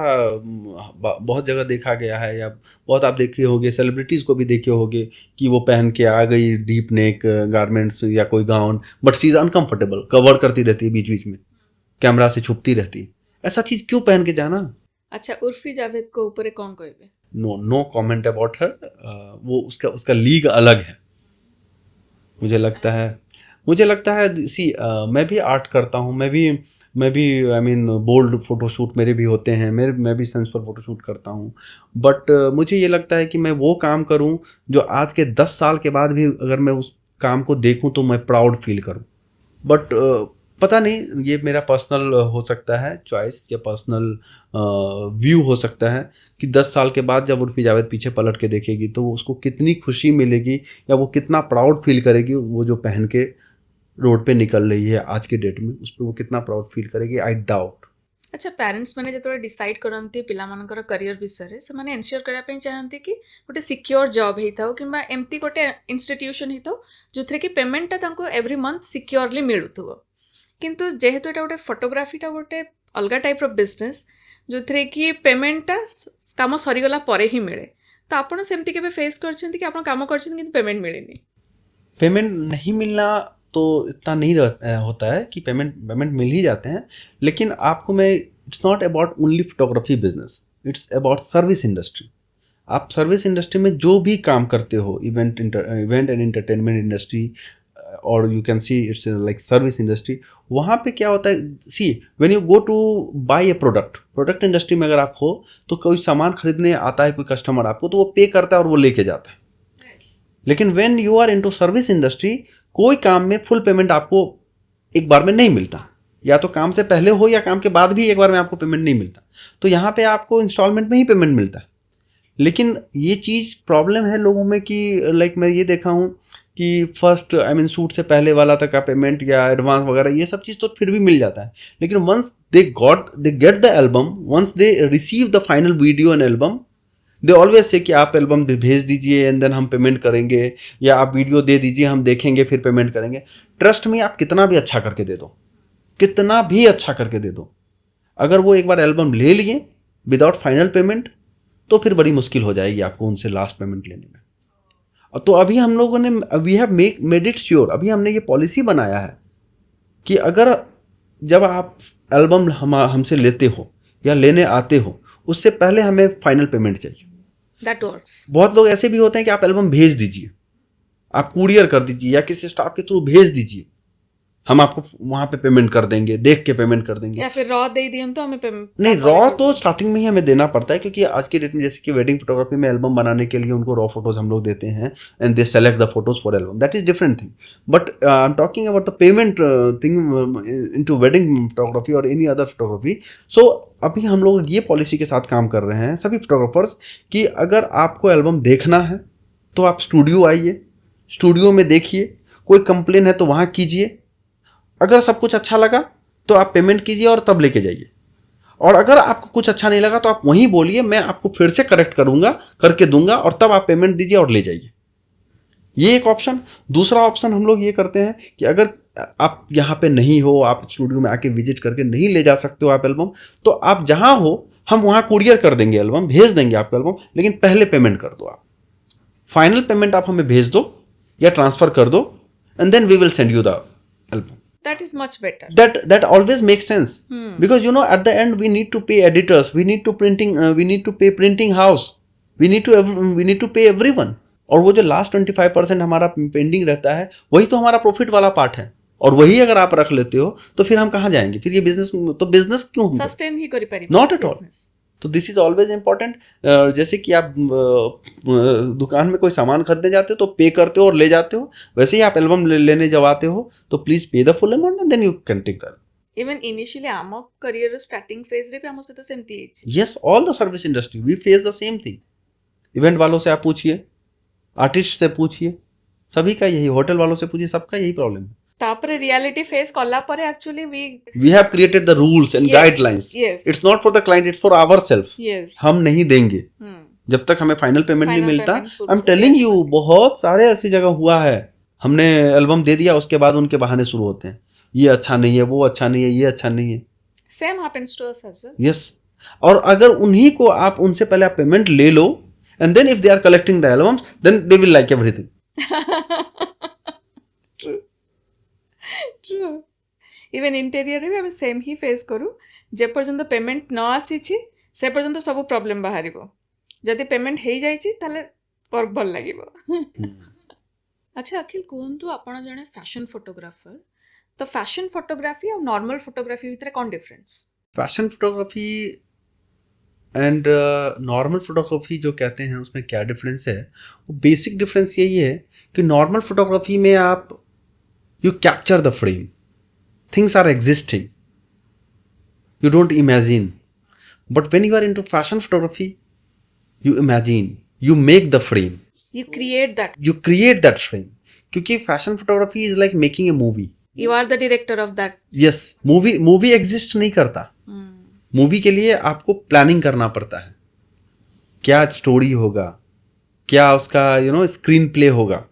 A: बहुत जगह देखा गया है, या बहुत आप देखे होंगे, सेलिब्रिटीज़ को भी देखे होंगे कि वो पहन के आ गई डीप नेक गारमेंट्स या कोई gown, but she is uncomfortable, cover करती रहती है बीच बीच में, कैमरा से छुपती रहती है. ऐसा चीज़ क्यों पहन के जाना?
B: अच्छा, उर्फी जावेद को ऊपर कौन कहबे?
A: No comment about her. वो उसका लीग अलग है. मुझे लगता है सी, मैं भी आर्ट करता हूँ, मैं भी आई मीन बोल्ड फोटोशूट मेरे भी होते हैं, मैं भी सेंसुअल फोटोशूट करता हूँ. बट मुझे ये लगता है कि मैं वो काम करूँ जो आज के 10 साल के बाद भी अगर मैं उस काम को देखूँ तो मैं प्राउड फील करूँ. बट पता नहीं, ये मेरा पर्सनल हो सकता है चॉइस, या पर्सनल व्यू हो सकता है कि 10 साल के बाद जब उर्फी जावेद पीछे पलट के देखेगी तो उसको कितनी खुशी मिलेगी, या वो कितना प्राउड फील करेगी, वो जो पहन के रोड पे निकल रही है आज के डेट में, उस पर वो कितना प्राउड फील करेगी, आई डाउट.
B: अच्छा, पेरेंट्स मैंने जो डिसाइड करती पिलामानकर करियर विषय से माने एनश्योर करने चाहती कि गोटे सिक्योर जॉब होता हो, कि एमती गोटे इंस्टीट्यूशन होता हो जो थे कि पेमेंटा एवरी मंथ सिक्योरली मिलूथो. किंतु जेहेतु एटा गोटे फोटोग्राफीटा गोटे अलग टाइप रो बिजनेस जो थे कि पेमेंटा काम सरीगला परे ही मिले, तो आपड़ सेमती केबे फेस करछंती कि आपन काम करछंती किंतु पेमेंट मिलेनी?
A: पेमेंट नहीं मिलना तो इतना नहीं होता है कि पेमेंट मिल ही जाते हैं, लेकिन आपको मैं, it's not about only photography business, it's about service industry. आप सर्विस इंडस्ट्री में जो भी काम करते हो, इवेंट एंड एंटरटेनमेंट इंडस्ट्री, और you can see it's like service industry, वहाँ पे क्या होता है, see when you go to buy a product industry में अगर आप हो तो कोई सामान खरीदने आता है कोई कस्टमर आपको, तो वो पे करता है और वो लेके जाता है। लेकिन when you are into service industry, कोई काम में फुल पेमेंट आपको एक बार में नहीं मिलता, या तो काम से पहले हो या काम के बाद भी एक बार में आपको पेमेंट नहीं मिलता। तो यहाँ पे आपको इंस्टॉलमेंट में ही पेमेंट मिलता है। लेकिन ये चीज़ प्रॉब्लम है लोगों में कि लाइक मैं ये देखा हूँ कि फर्स्ट शूट से पहले वाला तक का पेमेंट या एडवांस वगैरह ये सब चीज़ तो फिर भी मिल जाता है, लेकिन once they get the album, once they receive the final video and album, they always say कि आप एल्बम भेज दीजिए एंड देन हम पेमेंट करेंगे, या आप वीडियो दे दीजिए हम देखेंगे फिर पेमेंट करेंगे। ट्रस्ट में आप कितना भी अच्छा करके दे दो, कितना भी अच्छा करके दे दो, अगर वो एक बार एल्बम ले लिए विदाउट फाइनल पेमेंट, तो फिर बड़ी मुश्किल हो जाएगी आपको उनसे लास्ट पेमेंट लेने में। तो अभी हम लोगों ने we have made it sure, अभी हमने ये पॉलिसी बनाया है कि अगर जब आप एल्बम हमसे लेते हो या लेने आते हो, उससे पहले हमें फाइनल पेमेंट चाहिए।
B: That works.
A: बहुत लोग ऐसे भी होते हैं कि आप एल्बम भेज दीजिए, आप कुरियर कर दीजिए या किसी स्टाफ के थ्रू भेज दीजिए, हम आपको वहां पे पेमेंट कर देंगे, देख के पेमेंट कर देंगे।
B: या फिर रॉ दे दिए हम तो हमें पेमेंट
A: नहीं, रॉ तो स्टार्टिंग में ही हमें देना पड़ता है, क्योंकि आज की डेट में जैसे कि वेडिंग फोटोग्राफी में एल्बम बनाने के लिए उनको रॉ फोटोज हम लोग देते हैं and they select the photos for album, that is different thing. But I am talking about the payment thing into wedding photography और एनी अदर फोटोग्राफी। सो अभी हम लोग ये पॉलिसी के साथ काम कर रहे हैं सभी फोटोग्राफर्स कि अगर आपको एल्बम देखना है तो आप स्टूडियो आइए, स्टूडियो में देखिए, कोई कंप्लेन है तो वहाँ कीजिए, अगर सब कुछ अच्छा लगा तो आप पेमेंट कीजिए और तब लेके जाइए, और अगर आपको कुछ अच्छा नहीं लगा तो आप वहीं बोलिए, मैं आपको फिर से करेक्ट करके दूंगा और तब आप पेमेंट दीजिए और ले जाइए। ये एक ऑप्शन। दूसरा ऑप्शन हम लोग ये करते हैं कि अगर आप यहाँ पे नहीं हो, आप स्टूडियो में आके विजिट करके नहीं ले जा सकते हो आप एल्बम, तो आप जहाँ हो हम वहाँ कुरियर कर देंगे एल्बम, भेज देंगे आपको एल्बम, लेकिन पहले पेमेंट कर दो। आप फाइनल पेमेंट आप हमें भेज दो या ट्रांसफर कर दो and then we will send you the album.
B: That is much better.
A: That always makes sense, because you know at the end we need to pay editors, we need to pay printing house, we need to pay everyone, और वो जो last 25% हमारा pending रहता है वही तो हमारा profit वाला पार्ट है, और वही अगर आप रख लेते हो तो फिर हम कहाँ जाएंगे, फिर ये बिजनेस क्यों होगा,
B: सस्टेन ही करी पारी
A: नॉट एट ऑल। तो दिस इज ऑलवेज इम्पॉर्टेंट। जैसे कि आप दुकान में कोई सामान खरीदने जाते हो तो पे करते हो और ले जाते हो, वैसे ही आप एल्बम लेने जब आते हो तो please pay the full amount and then you can take that.
B: Even initially आम करियर स्टार्टिंग फेज रे भी हम सहित सेमती है।
A: Yes, all the service industry we face the same thing. Event वालों से आप पूछिए, आर्टिस्ट से पूछिए, सभी का यही, होटल वालों से पूछिए, सबका यही प्रॉब्लम है।
B: तापरे रियलिटी फेस कला पर actually
A: we have created the rules and guidelines.
B: Yes.
A: It's not for the client, it's for ourselves.
B: Yes.
A: हम नहीं देंगे जब तक हमें फाइनल पेमेंट नहीं मिलता। आई एम टेलिंग यू, बहुत सारे ऐसी जगह हुआ है, हमने एल्बम दे दिया उसके बाद उनके बहाने शुरू होते हैं, ये अच्छा नहीं है, वो अच्छा नहीं है, ये अच्छा नहीं है।
B: Same happens to us as well.
A: Yes, और अगर उन्हीं को आप उनसे पहले आप पेमेंट ले लो and then if they are collecting the albums then they will like everything.
B: True. Even interior रे भी हम सेम ही फेस करू, जे पर्यंत पेमेंट न आसी से पर्यंत सब प्रॉब्लम बाहरिबो, जदि पेमेंट हे जाई छि ताले वर्क भल लागिबो। अच्छा अखिल, कहतु आपण जने फैशन फोटोग्राफर, तो फैशन फोटोग्राफी और नॉर्मल फोटोग्राफी भितर कौन difference?
A: Fashion photography and normal photography जो कहते हैं उसमें क्या डिफरेंस है? वो बेसिक डिफरेंस यही है कि नॉर्मल फोटोग्राफी में आप you capture the frame, things are existing, you don't imagine, but when you are into fashion photography you imagine, you make the frame,
B: you create
A: that frame, क्योंकि fashion photography is like making a movie,
B: you are the director of that.
A: yes, movie exist नहीं करता। Movie के लिए आपको planning करना पड़ता है, क्या स्टोरी होगा, क्या उसका स्क्रीन प्ले होगा,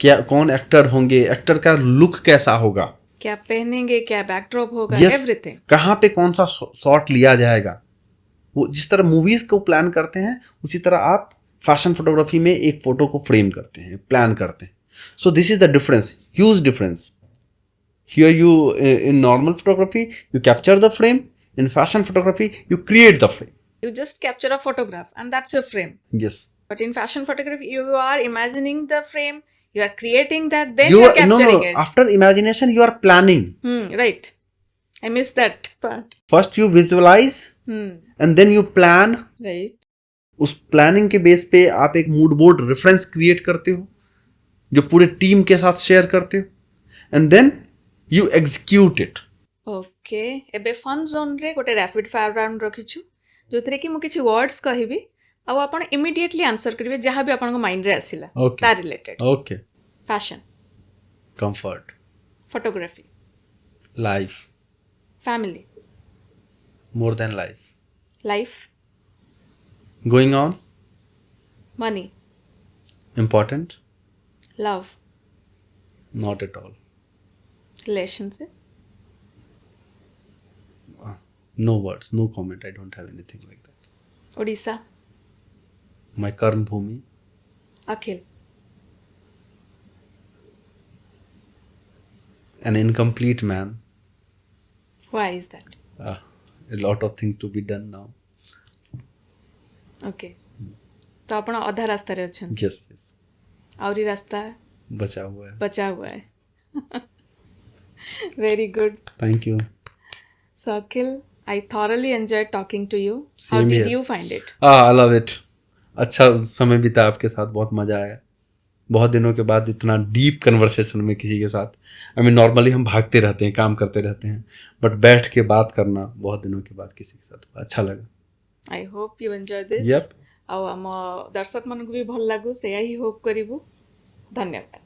A: क्या कौन एक्टर होंगे, एक्टर का लुक कैसा होगा,
B: क्या पहनेंगे, क्या बैकड्रॉप होगा, एवरीथिंग,
A: कहाँ पे कौन सा शॉट लिया जाएगा। वो जिस तरह मूवीज को प्लान करते हैं उसी तरह आप फैशन फोटोग्राफी में एक फोटो को फ्रेम करते हैं, प्लान करते हैं। So this is the difference, huge difference. Here you in normal photography you capture the frame, in fashion photography you create the frame.
B: You just capture a photograph and that's your frame.
A: Yes.
B: But in fashion photography, you are imagining the frame, you are creating that, then
A: You
B: you are
A: are, no,
B: capturing
A: no.
B: it.
A: After imagination, you are planning.
B: Right. I missed that part.
A: First you visualize and then you plan.
B: Right.
A: उस planning के base पे आप एक mood board reference create करते हो जो पूरे team के साथ शेयर करते हो and then you execute it.
B: Okay एबे फन जोन रे गोटे रैपिड फायर राउंड रखिछु जोथरे कि मु किछि वर्ड्स कहिबी आ आपण इमीडिएटली आंसर करिवे जहां भी आपन माइंड रे आसिला ता related.
A: Okay.
B: Fashion,
A: comfort,
B: photography,
A: life,
B: family,
A: more than life,
B: life,
A: going on,
B: money,
A: important,
B: love,
A: not at all,
B: relationship.
A: no words, no comment. I don't have anything like that.
B: Odisha,
A: My karm bhumi,
B: Akhil,
A: an incomplete man.
B: Why is that?
A: A lot of things to be done now.
B: Okay तो आपण अधा रास्ता रे अछन.
A: Yes, yes.
B: आउरी रास्ता
A: बचा हुआ है.
B: बचा हुआ है. Very good.
A: Thank you.
B: So Akhil, I thoroughly enjoyed talking to you. How
A: Same
B: did
A: here.
B: you find it?
A: I love it. अच्छा समय बीता आपके साथ, बहुत मजा आया. बहुत दिनों के बाद इतना डीप कन्वर्सेशन में किसी के साथ. आई मीन नॉर्मली हम भागते रहते हैं, काम करते रहते हैं, बट बैठ के बात करना बहुत दिनों के बाद किसी के साथ अच्छा लगा.
B: I hope you enjoy this.
A: Yep.
B: ଆଉ ଆମ ଦର୍ଶକ ମାନଙ୍କୁ ବି ଭଲ ଲାଗୁ ସେଇଆ ହିଁ ହୋପ୍ କରିବୁ. ଧନ୍ୟବାଦ.